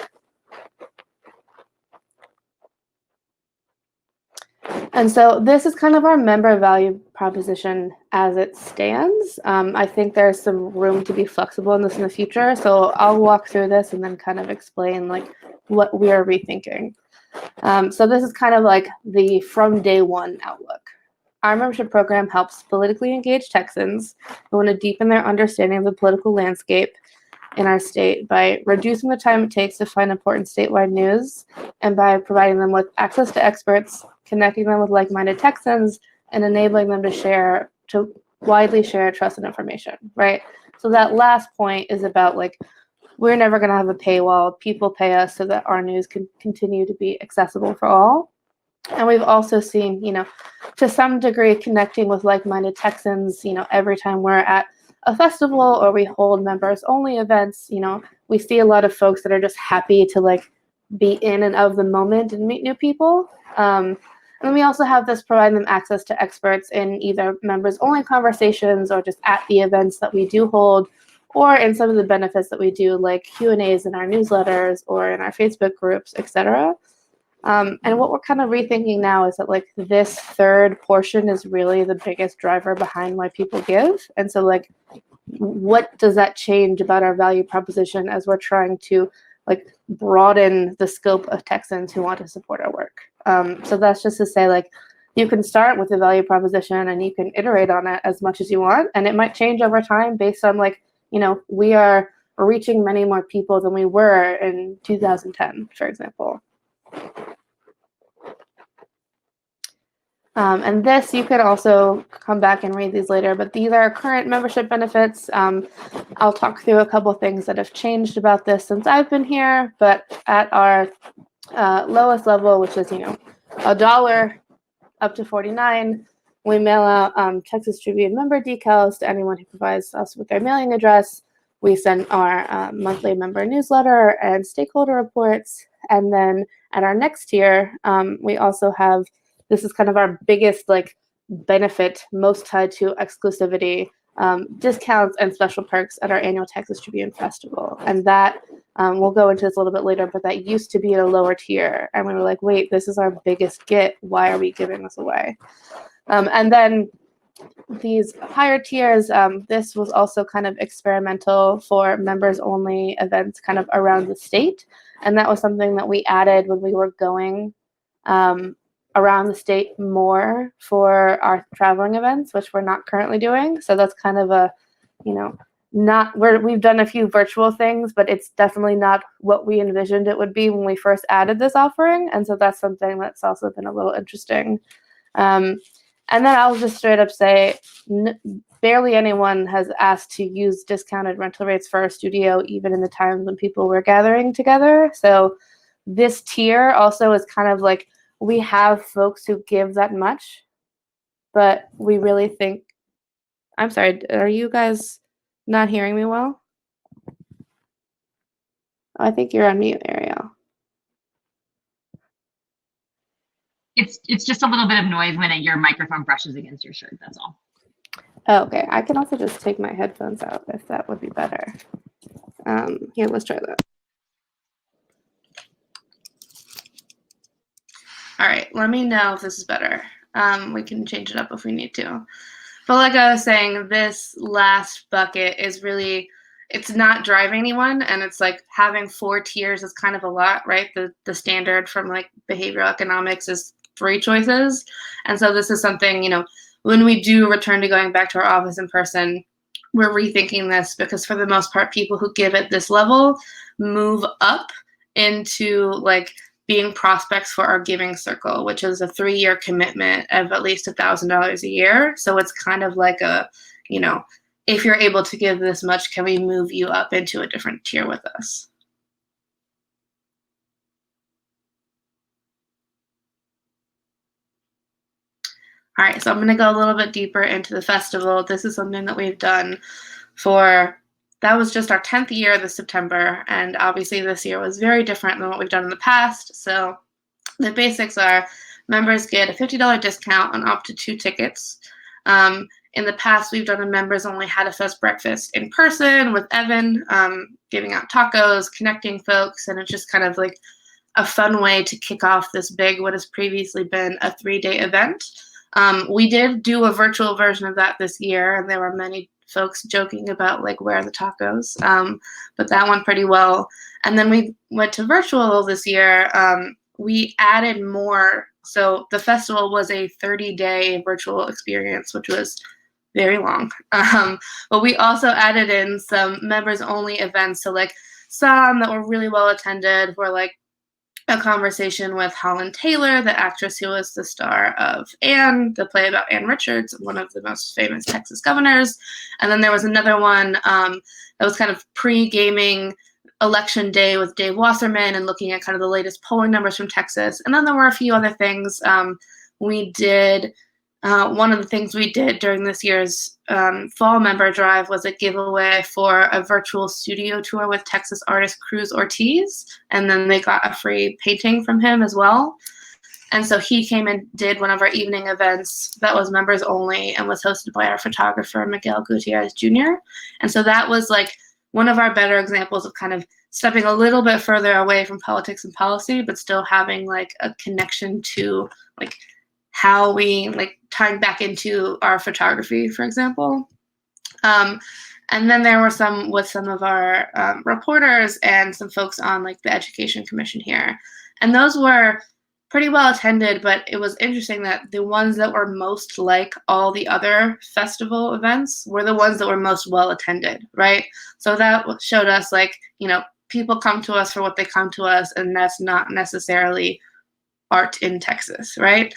And so this is kind of our member value proposition as it stands. I think there's some room to be flexible in this in the future. So I'll walk through this and then kind of explain like what we are rethinking. So this is kind of like the from day one outlook. Our membership program helps politically engaged Texans who want to deepen their understanding of the political landscape in our state by reducing the time it takes to find important statewide news and by providing them with access to experts, connecting them with like-minded Texans, and enabling them to widely share trusted information, right? So that last point is about like, we're never going to have a paywall. People pay us so that our news can continue to be accessible for all. And we've also seen, you know, to some degree connecting with like-minded Texans, you know, every time we're at a festival or we hold members only events, you know, we see a lot of folks that are just happy to like be in and of the moment and meet new people. And we also have this provide them access to experts in either members only conversations or just at the events that we do hold, or in some of the benefits that we do, like Q&As in our newsletters or in our Facebook groups, etc. And what we're kind of rethinking now is that like this third portion is really the biggest driver behind why people give. And so like, what does that change about our value proposition as we're trying to like broaden the scope of Texans who want to support our work? So that's just to say like, you can start with the value proposition and you can iterate on it as much as you want. And it might change over time based on like, you know, we are reaching many more people than we were in 2010, for example. And this, you could also come back and read these later, but these are current membership benefits. I'll talk through a couple things that have changed about this since I've been here, but at our lowest level, which is, you know, $1 up to 49, we mail out Texas Tribune member decals to anyone who provides us with their mailing address. We send our monthly member newsletter and stakeholder reports. And then at our next tier, we also have, this is kind of our biggest like benefit, most tied to exclusivity, discounts and special perks at our annual Texas Tribune Festival. And that, we'll go into this a little bit later, but that used to be at a lower tier. And we were like, wait, this is our biggest get. Why are we giving this away? And then these higher tiers, this was also kind of experimental for members only events kind of around the state. And that was something that we added when we were going around the state more for our traveling events, which we're not currently doing. So that's kind of a, you know, we've done a few virtual things, but it's definitely not what we envisioned it would be when we first added this offering. And so that's something that's also been a little interesting. And then I'll just straight up say, barely anyone has asked to use discounted rental rates for our studio, even in the times when people were gathering together. So this tier also is kind of like, we have folks who give that much, but we really think, I'm sorry, are you guys not hearing me well? Oh, I think you're on mute, Ariel. It's just a little bit of noise when your microphone brushes against your shirt, that's all. Oh, okay, I can also just take my headphones out if that would be better. Here, let's try that. All right, let me know if this is better. We can change it up if we need to. But like I was saying, this last bucket is really, it's not driving anyone, and it's like having 4 tiers is kind of a lot, right? The standard from like behavioral economics is 3 choices. And so this is something, you know, when we do return to going back to our office in person, we're rethinking this because for the most part, people who give at this level move up into like being prospects for our giving circle, which is a 3-year commitment of at least $1,000 a year. So it's kind of like a, you know, if you're able to give this much, can we move you up into a different tier with us? All right, so I'm going to go a little bit deeper into the festival. This is something that we've done that was just our 10th year this September, and obviously this year was very different than what we've done in the past. So the basics are members get a $50 discount on up to 2 tickets. In the past, we've done a members only Had a Fest breakfast in person with Evan, giving out tacos, connecting folks, and it's just kind of like a fun way to kick off this big, what has previously been a 3-day event. We did do a virtual version of that this year, and there were many folks joking about like where are the tacos, but that went pretty well. And then we went to virtual this year. We added more. So the festival was a 30-day virtual experience, which was very long. But we also added in some members only events. So like some that were really well attended were like a conversation with Holland Taylor, the actress who was the star of Anne, the play about Anne Richards, one of the most famous Texas governors. And then there was another one that was kind of pre-gaming election day with Dave Wasserman and looking at kind of the latest polling numbers from Texas. And then there were a few other things. We did one of the things we did during this year's fall member drive was a giveaway for a virtual studio tour with Texas artist Cruz Ortiz, and then they got a free painting from him as well. And so he came and did one of our evening events that was members only and was hosted by our photographer, Miguel Gutierrez Jr. And so that was like one of our better examples of kind of stepping a little bit further away from politics and policy, but still having like a connection to like how we like tying back into our photography, for example. And then there were some with some of our reporters and some folks on like the Education Commission here. And those were pretty well attended, but it was interesting that the ones that were most like all the other festival events were the ones that were most well attended, right? So that showed us like, you know, people come to us for what they come to us, and that's not necessarily art in Texas, right?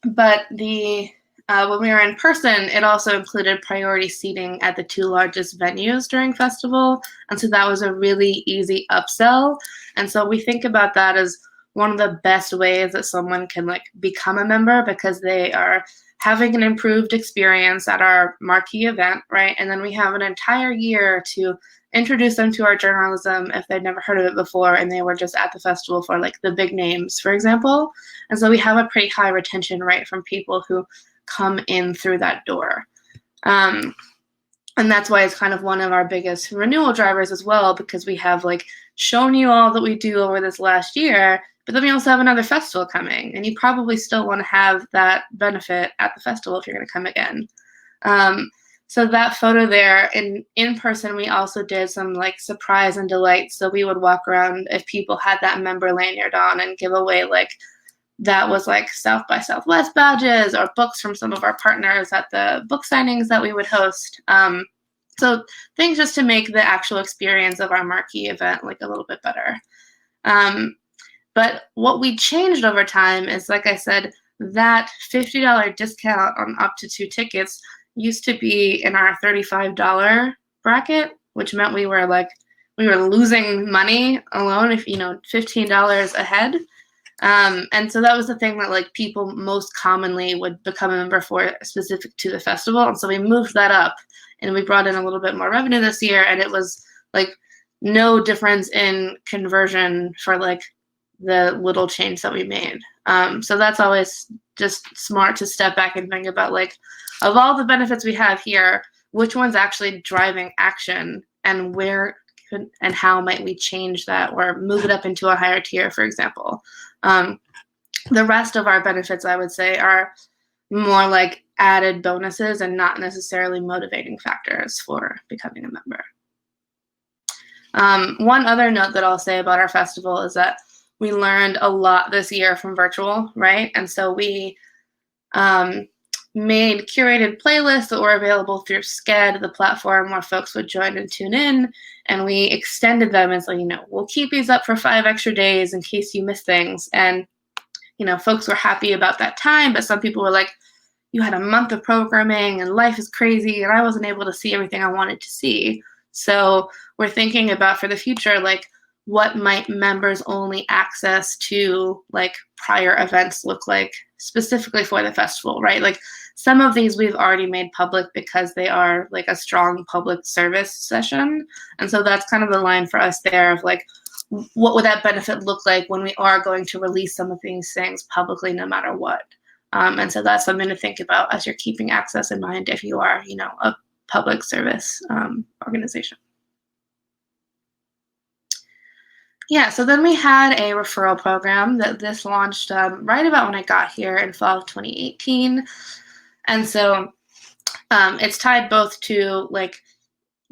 But when we were in person, it also included priority seating at the 2 largest venues during festival. And so that was a really easy upsell. And so we think about that as one of the best ways that someone can like become a member, because they are having an improved experience at our marquee event, right? And then we have an entire year to introduce them to our journalism if they'd never heard of it before and they were just at the festival for like the big names, for example. And so we have a pretty high retention rate from people who come in through that door. And that's why it's kind of one of our biggest renewal drivers as well, because we have like shown you all that we do over this last year, but then we also have another festival coming, and you probably still want to have that benefit at the festival if you're going to come again. So that photo there, in person, we also did some like surprise and delight. So we would walk around if people had that member lanyard on and give away like, that was like South by Southwest badges or books from some of our partners at the book signings that we would host. So things just to make the actual experience of our marquee event like a little bit better. But what we changed over time is, like I said, that $50 discount on up to 2 tickets used to be in our $35 bracket, which meant we were losing money alone if, you know, $15 ahead. And so that was the thing that like people most commonly would become a member for, specific to the festival. And so we moved that up and we brought in a little bit more revenue this year, and it was like no difference in conversion for like the little change that we made. So that's always just smart to step back and think about, like, of all the benefits we have here, which one's actually driving action, and where and how might we change that or move it up into a higher tier, for example. The rest of our benefits, I would say, are more like added bonuses and not necessarily motivating factors for becoming a member. One other note that I'll say about our festival is that we learned a lot this year from virtual, right? And so we made curated playlists that were available through Sked, the platform where folks would join and tune in, and we extended them as, like, we'll keep these up for 5 extra days in case you miss things. And folks were happy about that time, but some people were like, you had a month of programming and life is crazy and I wasn't able to see everything I wanted to see. So we're thinking about, for the future, like, what might members only access to, like, prior events look like specifically for the festival, right? Like, some of these we've already made public because they are like a strong public service session. And so that's kind of the line for us there of, like, what would that benefit look like when we are going to release some of these things publicly no matter what? And so that's something to think about as you're keeping access in mind if you are, a public service organization. Yeah, so then we had a referral program that this launched right about when I got here in fall of 2018. And so it's tied both to, like,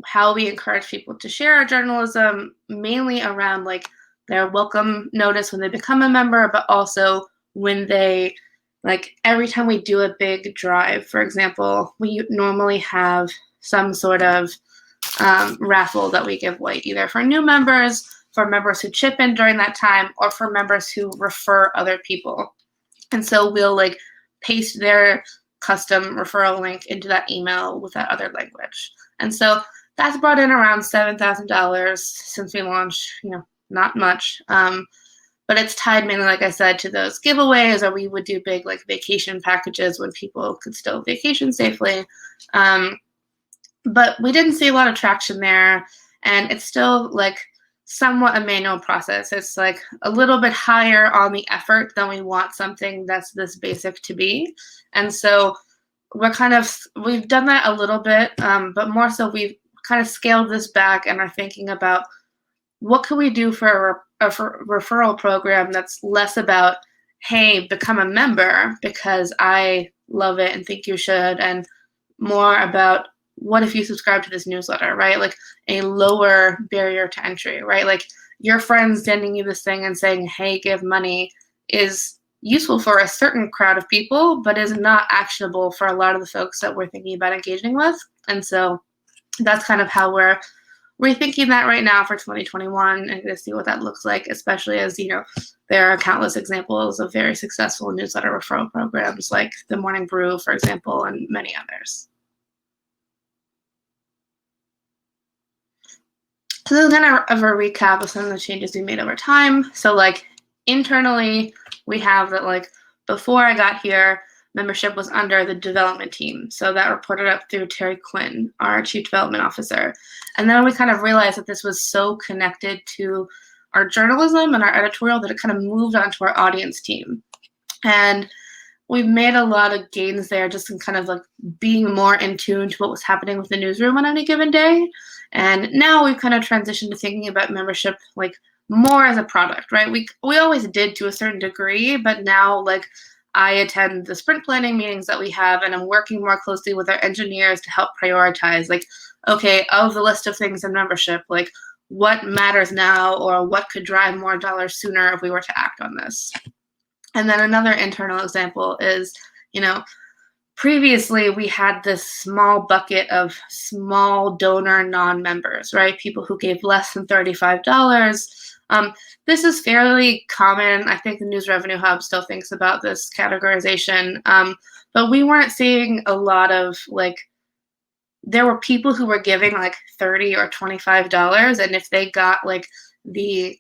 how we encourage people to share our journalism, mainly around, like, their welcome notice when they become a member, but also when they, like, every time we do a big drive, for example, we normally have some sort of raffle that we give away, either for new members, for members who chip in during that time, or for members who refer other people. And so we'll, like, paste their custom referral link into that email with that other language. And so that's brought in around $7,000 since we launched, not much. But it's tied mainly, like I said, to those giveaways, or we would do big, like, vacation packages when people could still vacation safely. But we didn't see a lot of traction there, and it's still, like, somewhat a manual process. It's, like, a little bit higher on the effort than we want something that's this basic to be. And so we've done that a little bit, but more so we've kind of scaled this back and are thinking about what can we do for a referral program that's less about, hey, become a member because I love it and think you should, and more about, what if you subscribe to this newsletter, right? Like, a lower barrier to entry, right? Like, your friends sending you this thing and saying, hey, give money, is useful for a certain crowd of people, but is not actionable for a lot of the folks that we're thinking about engaging with. And so that's kind of how we're rethinking that right now for 2021, and to see what that looks like, especially as, there are countless examples of very successful newsletter referral programs like the Morning Brew, for example, and many others. So this is kind of a recap of some of the changes we made over time. So, like, internally, we have that, like, before I got here, membership was under the development team. So that reported up through Terry Quinn, our Chief Development Officer. And then we kind of realized that this was so connected to our journalism and our editorial that it kind of moved onto our audience team. And we've made a lot of gains there just in kind of, like, being more in tune to what was happening with the newsroom on any given day. And now we've kind of transitioned to thinking about membership, like, more as a product, right? We always did to a certain degree, but now, like, I attend the sprint planning meetings that we have, and I'm working more closely with our engineers to help prioritize, like, okay, of the list of things in membership, like, what matters now, or what could drive more dollars sooner if we were to act on this. And then another internal example is, previously we had this small bucket of small donor non-members, right? People who gave less than $35. This is fairly common. I think the News Revenue Hub still thinks about this categorization, but we weren't seeing a lot of, like, there were people who were giving like $30 or $25, and if they got, like, the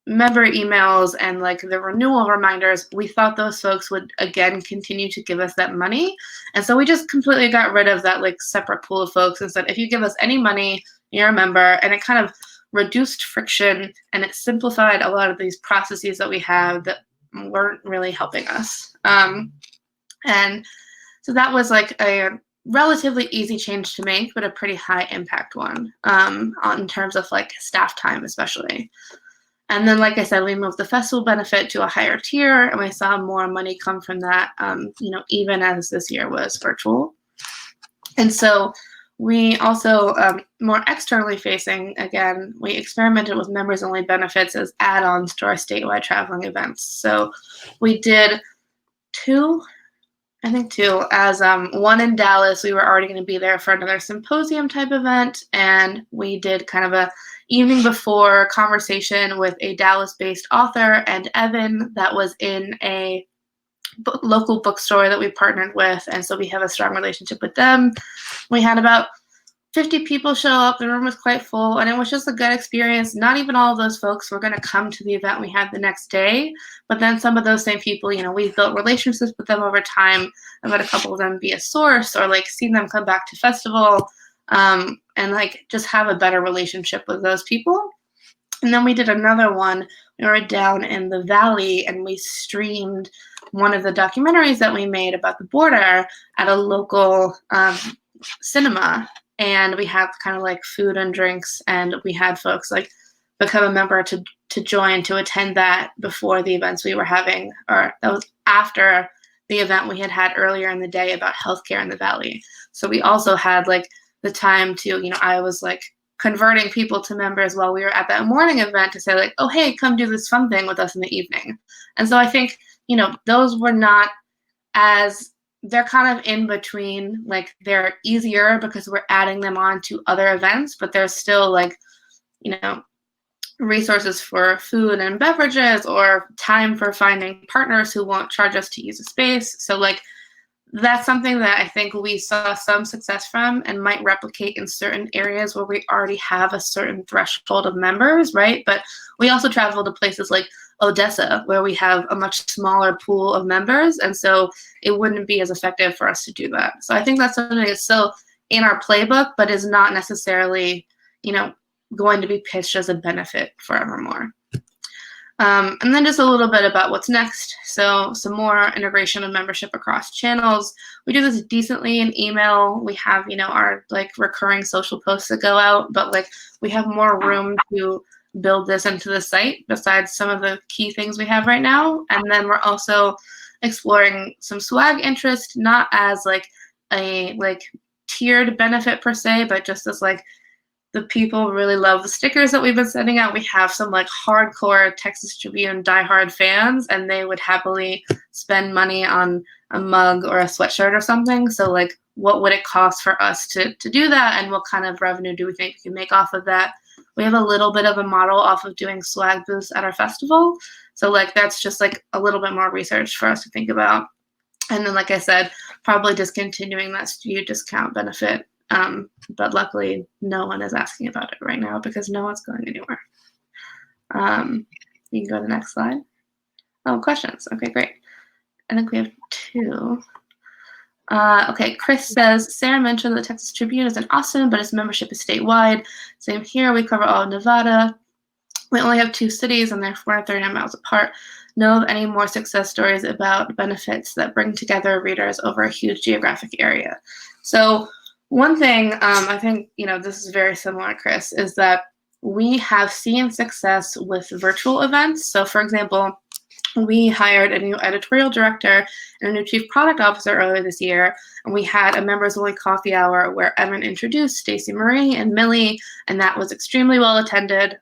member emails and, like, the renewal reminders, we thought those folks would again continue to give us that money. And so we just completely got rid of that, like, separate pool of folks and said, if you give us any money, you're a member. And it kind of reduced friction, and it simplified a lot of these processes that we have that weren't really helping us. And so that was like a relatively easy change to make, but a pretty high impact one in terms of like staff time, especially. And then, like I said, we moved the festival benefit to a higher tier, and we saw more money come from that, even as this year was virtual. And so we also, more externally facing, again, we experimented with members-only benefits as add-ons to our statewide traveling events. So we did two, as one in Dallas. We were already going to be there for another symposium type event, and we did kind of a evening before conversation with a Dallas-based author and Evan that was in a local bookstore that we partnered with, and so we have a strong relationship with them. We had about 50 people show up. The room was quite full, and it was just a good experience. Not even all of those folks were going to come to the event we had the next day, but then some of those same people, we've built relationships with them over time. I've had a couple of them via Source or like seen them come back to festival, and like just have a better relationship with those people. And then we did another one. We were down in the valley and we streamed one of the documentaries that we made about the border at a local cinema. And we had kind of like food and drinks, and we had folks like become a member to join to attend that before the events we were having, or that was after the event we had earlier in the day about healthcare in the valley. So we also had like the time to, I was like converting people to members while we were at that morning event to say like, oh, hey, come do this fun thing with us in the evening. And so I think, those were not as, they're kind of in between, like they're easier because we're adding them on to other events, but there's still like, resources for food and beverages or time for finding partners who won't charge us to use a space. So like, that's something that I think we saw some success from and might replicate in certain areas where we already have a certain threshold of members, right? But we also travel to places like Odessa, where we have a much smaller pool of members, and so it wouldn't be as effective for us to do that. So I think that's something that's still in our playbook, but is not necessarily, going to be pitched as a benefit forevermore. And then just a little bit about what's next. So some more integration of membership across channels. We do this decently in email. We have, our like recurring social posts that go out, but like we have more room to build this into the site besides some of the key things we have right now. And then we're also exploring some swag interest, not as like a like tiered benefit per se, but just as like the people really love the stickers that we've been sending out. We have some like hardcore Texas Tribune diehard fans, and they would happily spend money on a mug or a sweatshirt or something. So like, what would it cost for us to do that? And what kind of revenue do we think we can make off of that? We have a little bit of a model off of doing swag booths at our festival. So like, that's just like a little bit more research for us to think about. And then, like I said, probably discontinuing that SKU discount benefit. But luckily no one is asking about it right now because no one's going anywhere. You can go to the next slide. Oh, questions. Okay, great. I think we have two. Okay, Chris says, Sarah mentioned the Texas Tribune is in Austin, but its membership is statewide. Same here, we cover all of Nevada. We only have 2 cities and they're 439 miles apart. Know of any more success stories about benefits that bring together readers over a huge geographic area? So one thing, I think, this is very similar, Chris, is that we have seen success with virtual events. So for example, we hired a new editorial director and a new chief product officer earlier this year, and we had a members only coffee hour where Evan introduced Stacey Marie and Millie, and that was extremely well attended.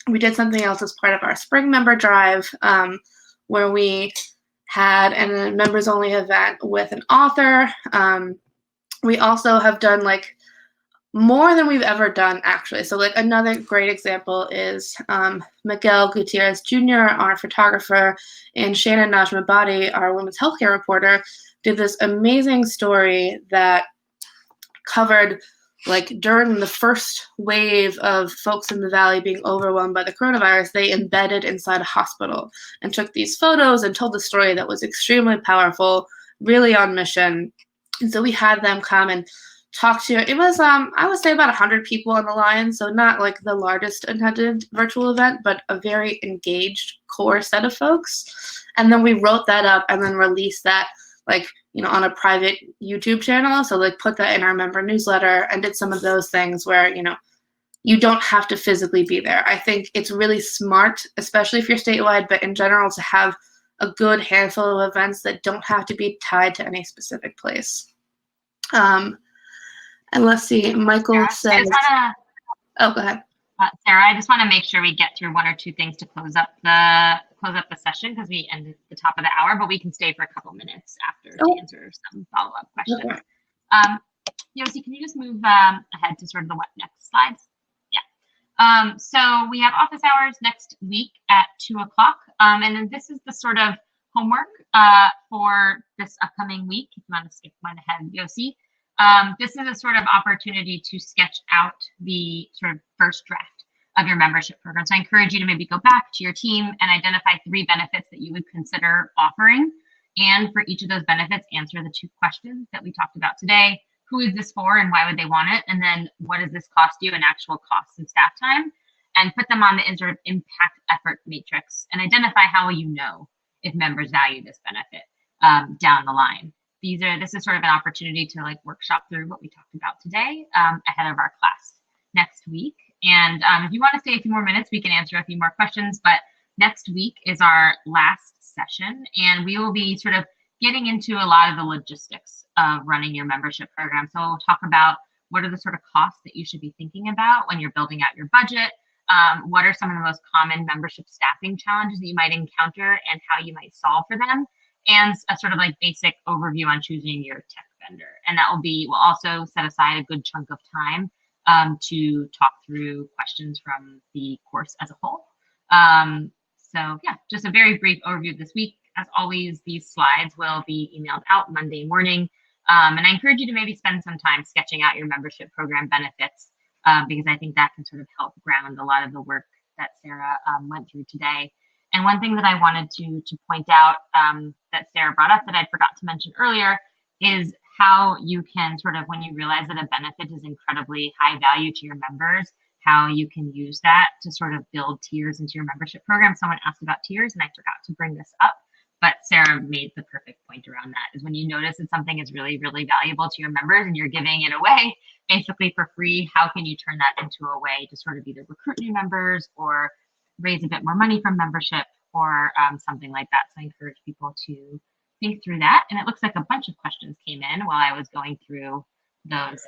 We did something else as part of our spring member drive, where we had a members only event with an author. We also have done like more than we've ever done, actually. So like another great example is Miguel Gutierrez Jr., our photographer, and Shannon Najmabadi, our women's healthcare reporter, did this amazing story that covered like during the first wave of folks in the valley being overwhelmed by the coronavirus, they embedded inside a hospital and took these photos and told a story that was extremely powerful, really on mission. And so we had them come and talk to. It was I would say about 100 people on the line, so not like the largest attended virtual event, but a very engaged core set of folks. And then we wrote that up and then released that like, on a private YouTube channel. So like put that in our member newsletter and did some of those things where, you don't have to physically be there. I think it's really smart, especially if you're statewide, but in general, to have a good handful of events that don't have to be tied to any specific place. And let's see, Michael says, oh, go ahead. Sarah, I just want to make sure we get through one or two things to close up the session because we ended at the top of the hour, but we can stay for a couple minutes after to answer some follow-up questions. Okay. Yossi, can you just move ahead to sort of the what next slides? Yeah. So we have office hours next week at 2 o'clock. And then this is the sort of homework for this upcoming week. If you want to skip one ahead, Yossi. This is a sort of opportunity to sketch out the sort of first draft of your membership program. So I encourage you to maybe go back to your team and identify 3 benefits that you would consider offering. And for each of those benefits, answer the 2 questions that we talked about today. Who is this for and why would they want it? And then what does this cost you in actual costs and staff time? And put them on the sort of impact effort matrix and identify how you know if members value this benefit down the line. This is sort of an opportunity to like workshop through what we talked about today ahead of our class next week. And if you want to stay a few more minutes, we can answer a few more questions, but next week is our last session and we will be sort of getting into a lot of the logistics of running your membership program. So we'll talk about what are the sort of costs that you should be thinking about when you're building out your budget. What are some of the most common membership staffing challenges that you might encounter and how you might solve for them? And a sort of like basic overview on choosing your tech vendor. And that we'll also set aside a good chunk of time to talk through questions from the course as a whole. So yeah, just a very brief overview this week. As always, these slides will be emailed out Monday morning. And I encourage you to maybe spend some time sketching out your membership program benefits because I think that can sort of help ground a lot of the work that Sarah went through today. And one thing that I wanted to point out that Sarah brought up that I forgot to mention earlier is how you can sort of, when you realize that a benefit is incredibly high value to your members, how you can use that to sort of build tiers into your membership program. Someone asked about tiers and I forgot to bring this up, but Sarah made the perfect point around that is when you notice that something is really, really valuable to your members and you're giving it away basically for free, how can you turn that into a way to sort of either recruit new members or raise a bit more money from membership or something like that. So I encourage people to think through that. And it looks like a bunch of questions came in while I was going through those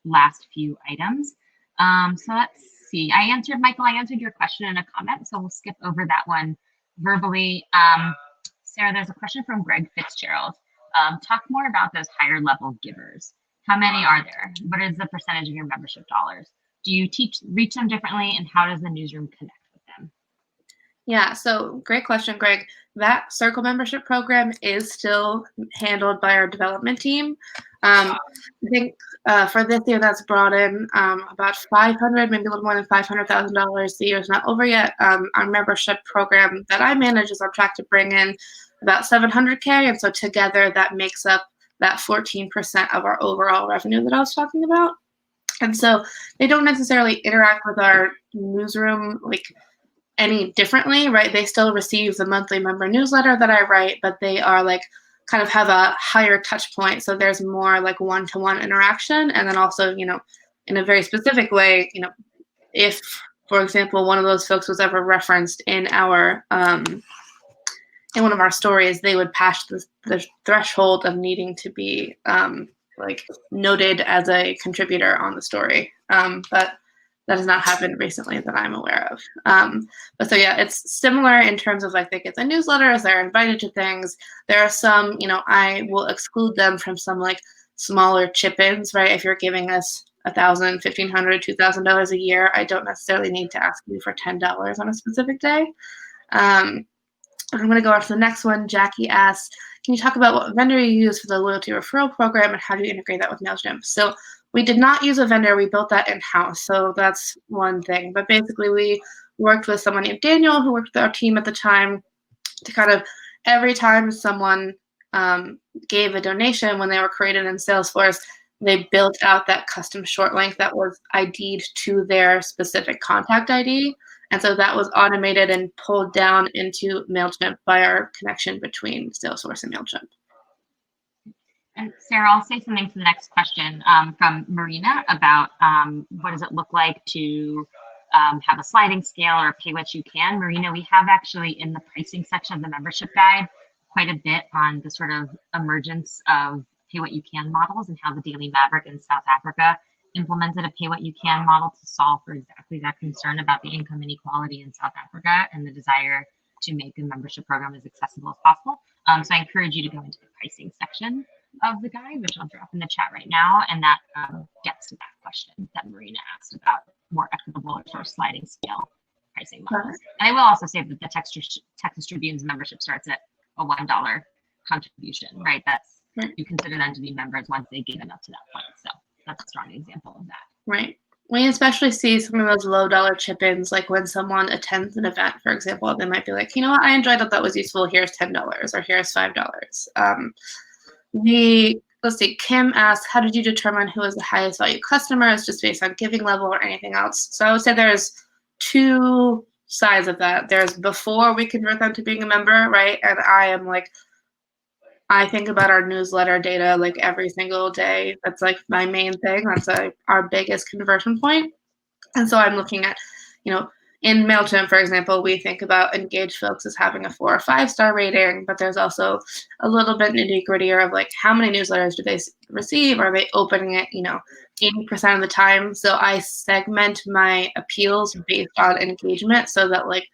last few items. So let's see. Michael, I answered your question in a comment, so we'll skip over that one verbally. Sarah, there's a question from Greg Fitzgerald. Talk more about those higher level givers. How many are there? What is the percentage of your membership dollars? Do you reach them differently, and how does the newsroom connect with them? Yeah, so great question, Greg. That Circle membership program is still handled by our development team. I think for this year, that's brought in about $500, maybe a little more than $500,000. The year's not over yet. Our membership program that I manage is on track to bring in about $700K, and so together that makes up that 14% of our overall revenue that I was talking about. And so they don't necessarily interact with our newsroom like any differently, right? They still receive the monthly member newsletter that I write, but they are like kind of have a higher touch point. So there's more like one-to-one interaction. And then also, in a very specific way, if, for example, one of those folks was ever referenced in our in one of our stories, they would pass the threshold of needing to be like noted as a contributor on the story. But that has not happened recently that I'm aware of. But so yeah, it's similar in terms of like they get the newsletters, they're invited to things. There are some, I will exclude them from some like smaller chip-ins, right? If you're giving us $1,000, $1,500, $2,000 a year, I don't necessarily need to ask you for $10 on a specific day. I'm going to go on to the next one. Jackie asks, can you talk about what vendor you use for the loyalty referral program and how do you integrate that with MailChimp? So we did not use a vendor. We built that in-house. So that's one thing. But basically, we worked with someone named Daniel who worked with our team at the time to kind of every time someone gave a donation when they were created in Salesforce, they built out that custom short link that was ID'd to their specific contact ID. And so that was automated and pulled down into MailChimp by our connection between Salesforce and MailChimp. And Sarah, I'll say something for the next question from Marina about what does it look like to have a sliding scale or pay what you can. Marina, we have actually in the pricing section of the membership guide quite a bit on the sort of emergence of pay what you can models and how the Daily Maverick in South Africa implemented a pay what you can model to solve for exactly that concern about the income inequality in South Africa and the desire to make the membership program as accessible as possible. So I encourage you to go into the pricing section of the guide, which I'll drop in the chat right now, and that gets to that question that Marina asked about more equitable or sliding scale pricing models. And I will also say that the Texas Tribune's membership starts at a $1 contribution, right? That's you consider them to be members once they've given up to that point. So that's a strong example of that. Right. We especially see some of those low dollar chip-ins, like when someone attends an event, for example, they might be like, you know what, I enjoyed that was useful. Here's $10 or here's $5. Let's see, Kim asked, how did you determine who was the highest value customers, just based on giving level or anything else? So I would say there's two sides of that. There's before we convert them to being a member, right? And I think about our newsletter data like every single day. That's like my main thing. That's our biggest conversion point. And so I'm looking at, in MailChimp, for example, we think about engaged folks as having a 4 or 5 star rating, but there's also a little bit nitty grittier of like how many newsletters do they receive? Are they opening it, 80% of the time? So I segment my appeals based on engagement so that like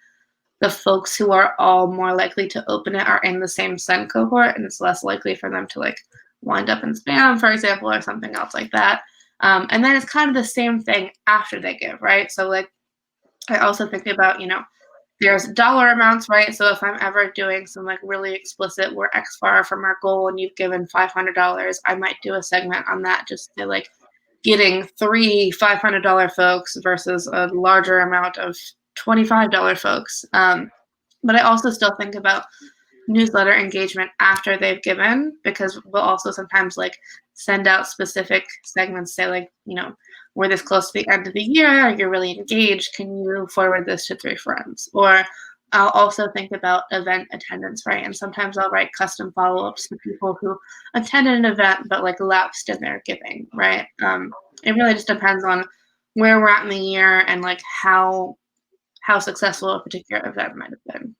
the folks who are all more likely to open it are in the same send cohort, and it's less likely for them to like wind up in spam, for example, or something else like that. And then it's kind of the same thing after they give, right? So like I also think about, there's dollar amounts, right? So if I'm ever doing some like really explicit, we're X far from our goal and you've given $500, I might do a segment on that just to like getting 3 $500 folks versus a larger amount of $25 folks. But I also still think about newsletter engagement after they've given, because we'll also sometimes like send out specific segments, say like, we're this close to the end of the year, you're really engaged, can you forward this to 3 friends? Or I'll also think about event attendance, right? And sometimes I'll write custom follow-ups to people who attended an event but like lapsed in their giving, right? It really just depends on where we're at in the year and like how successful a particular event might have been.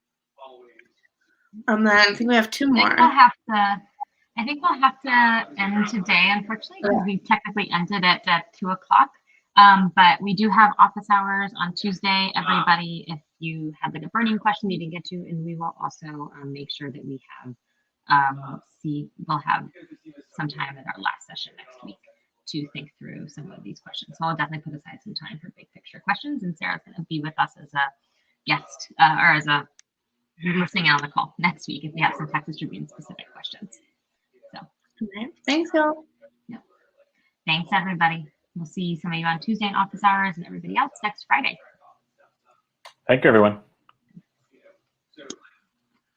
Then I think we have 2 more. I think we'll have to end today, unfortunately, because we technically ended at 2 o'clock. But we do have office hours on Tuesday, everybody, if you have a burning question you didn't get to, and we will also make sure that we have we'll have some time at our last session next week to think through some of these questions. So I'll definitely put aside some time for big picture questions, and Sarah's going to be with us as a guest or as a listening on the call next week if we have some Texas Tribune specific questions. So, okay. Thanks, y'all. Yep. Thanks, everybody. We'll see some of you on Tuesday in office hours and everybody else next Friday. Thank you, everyone.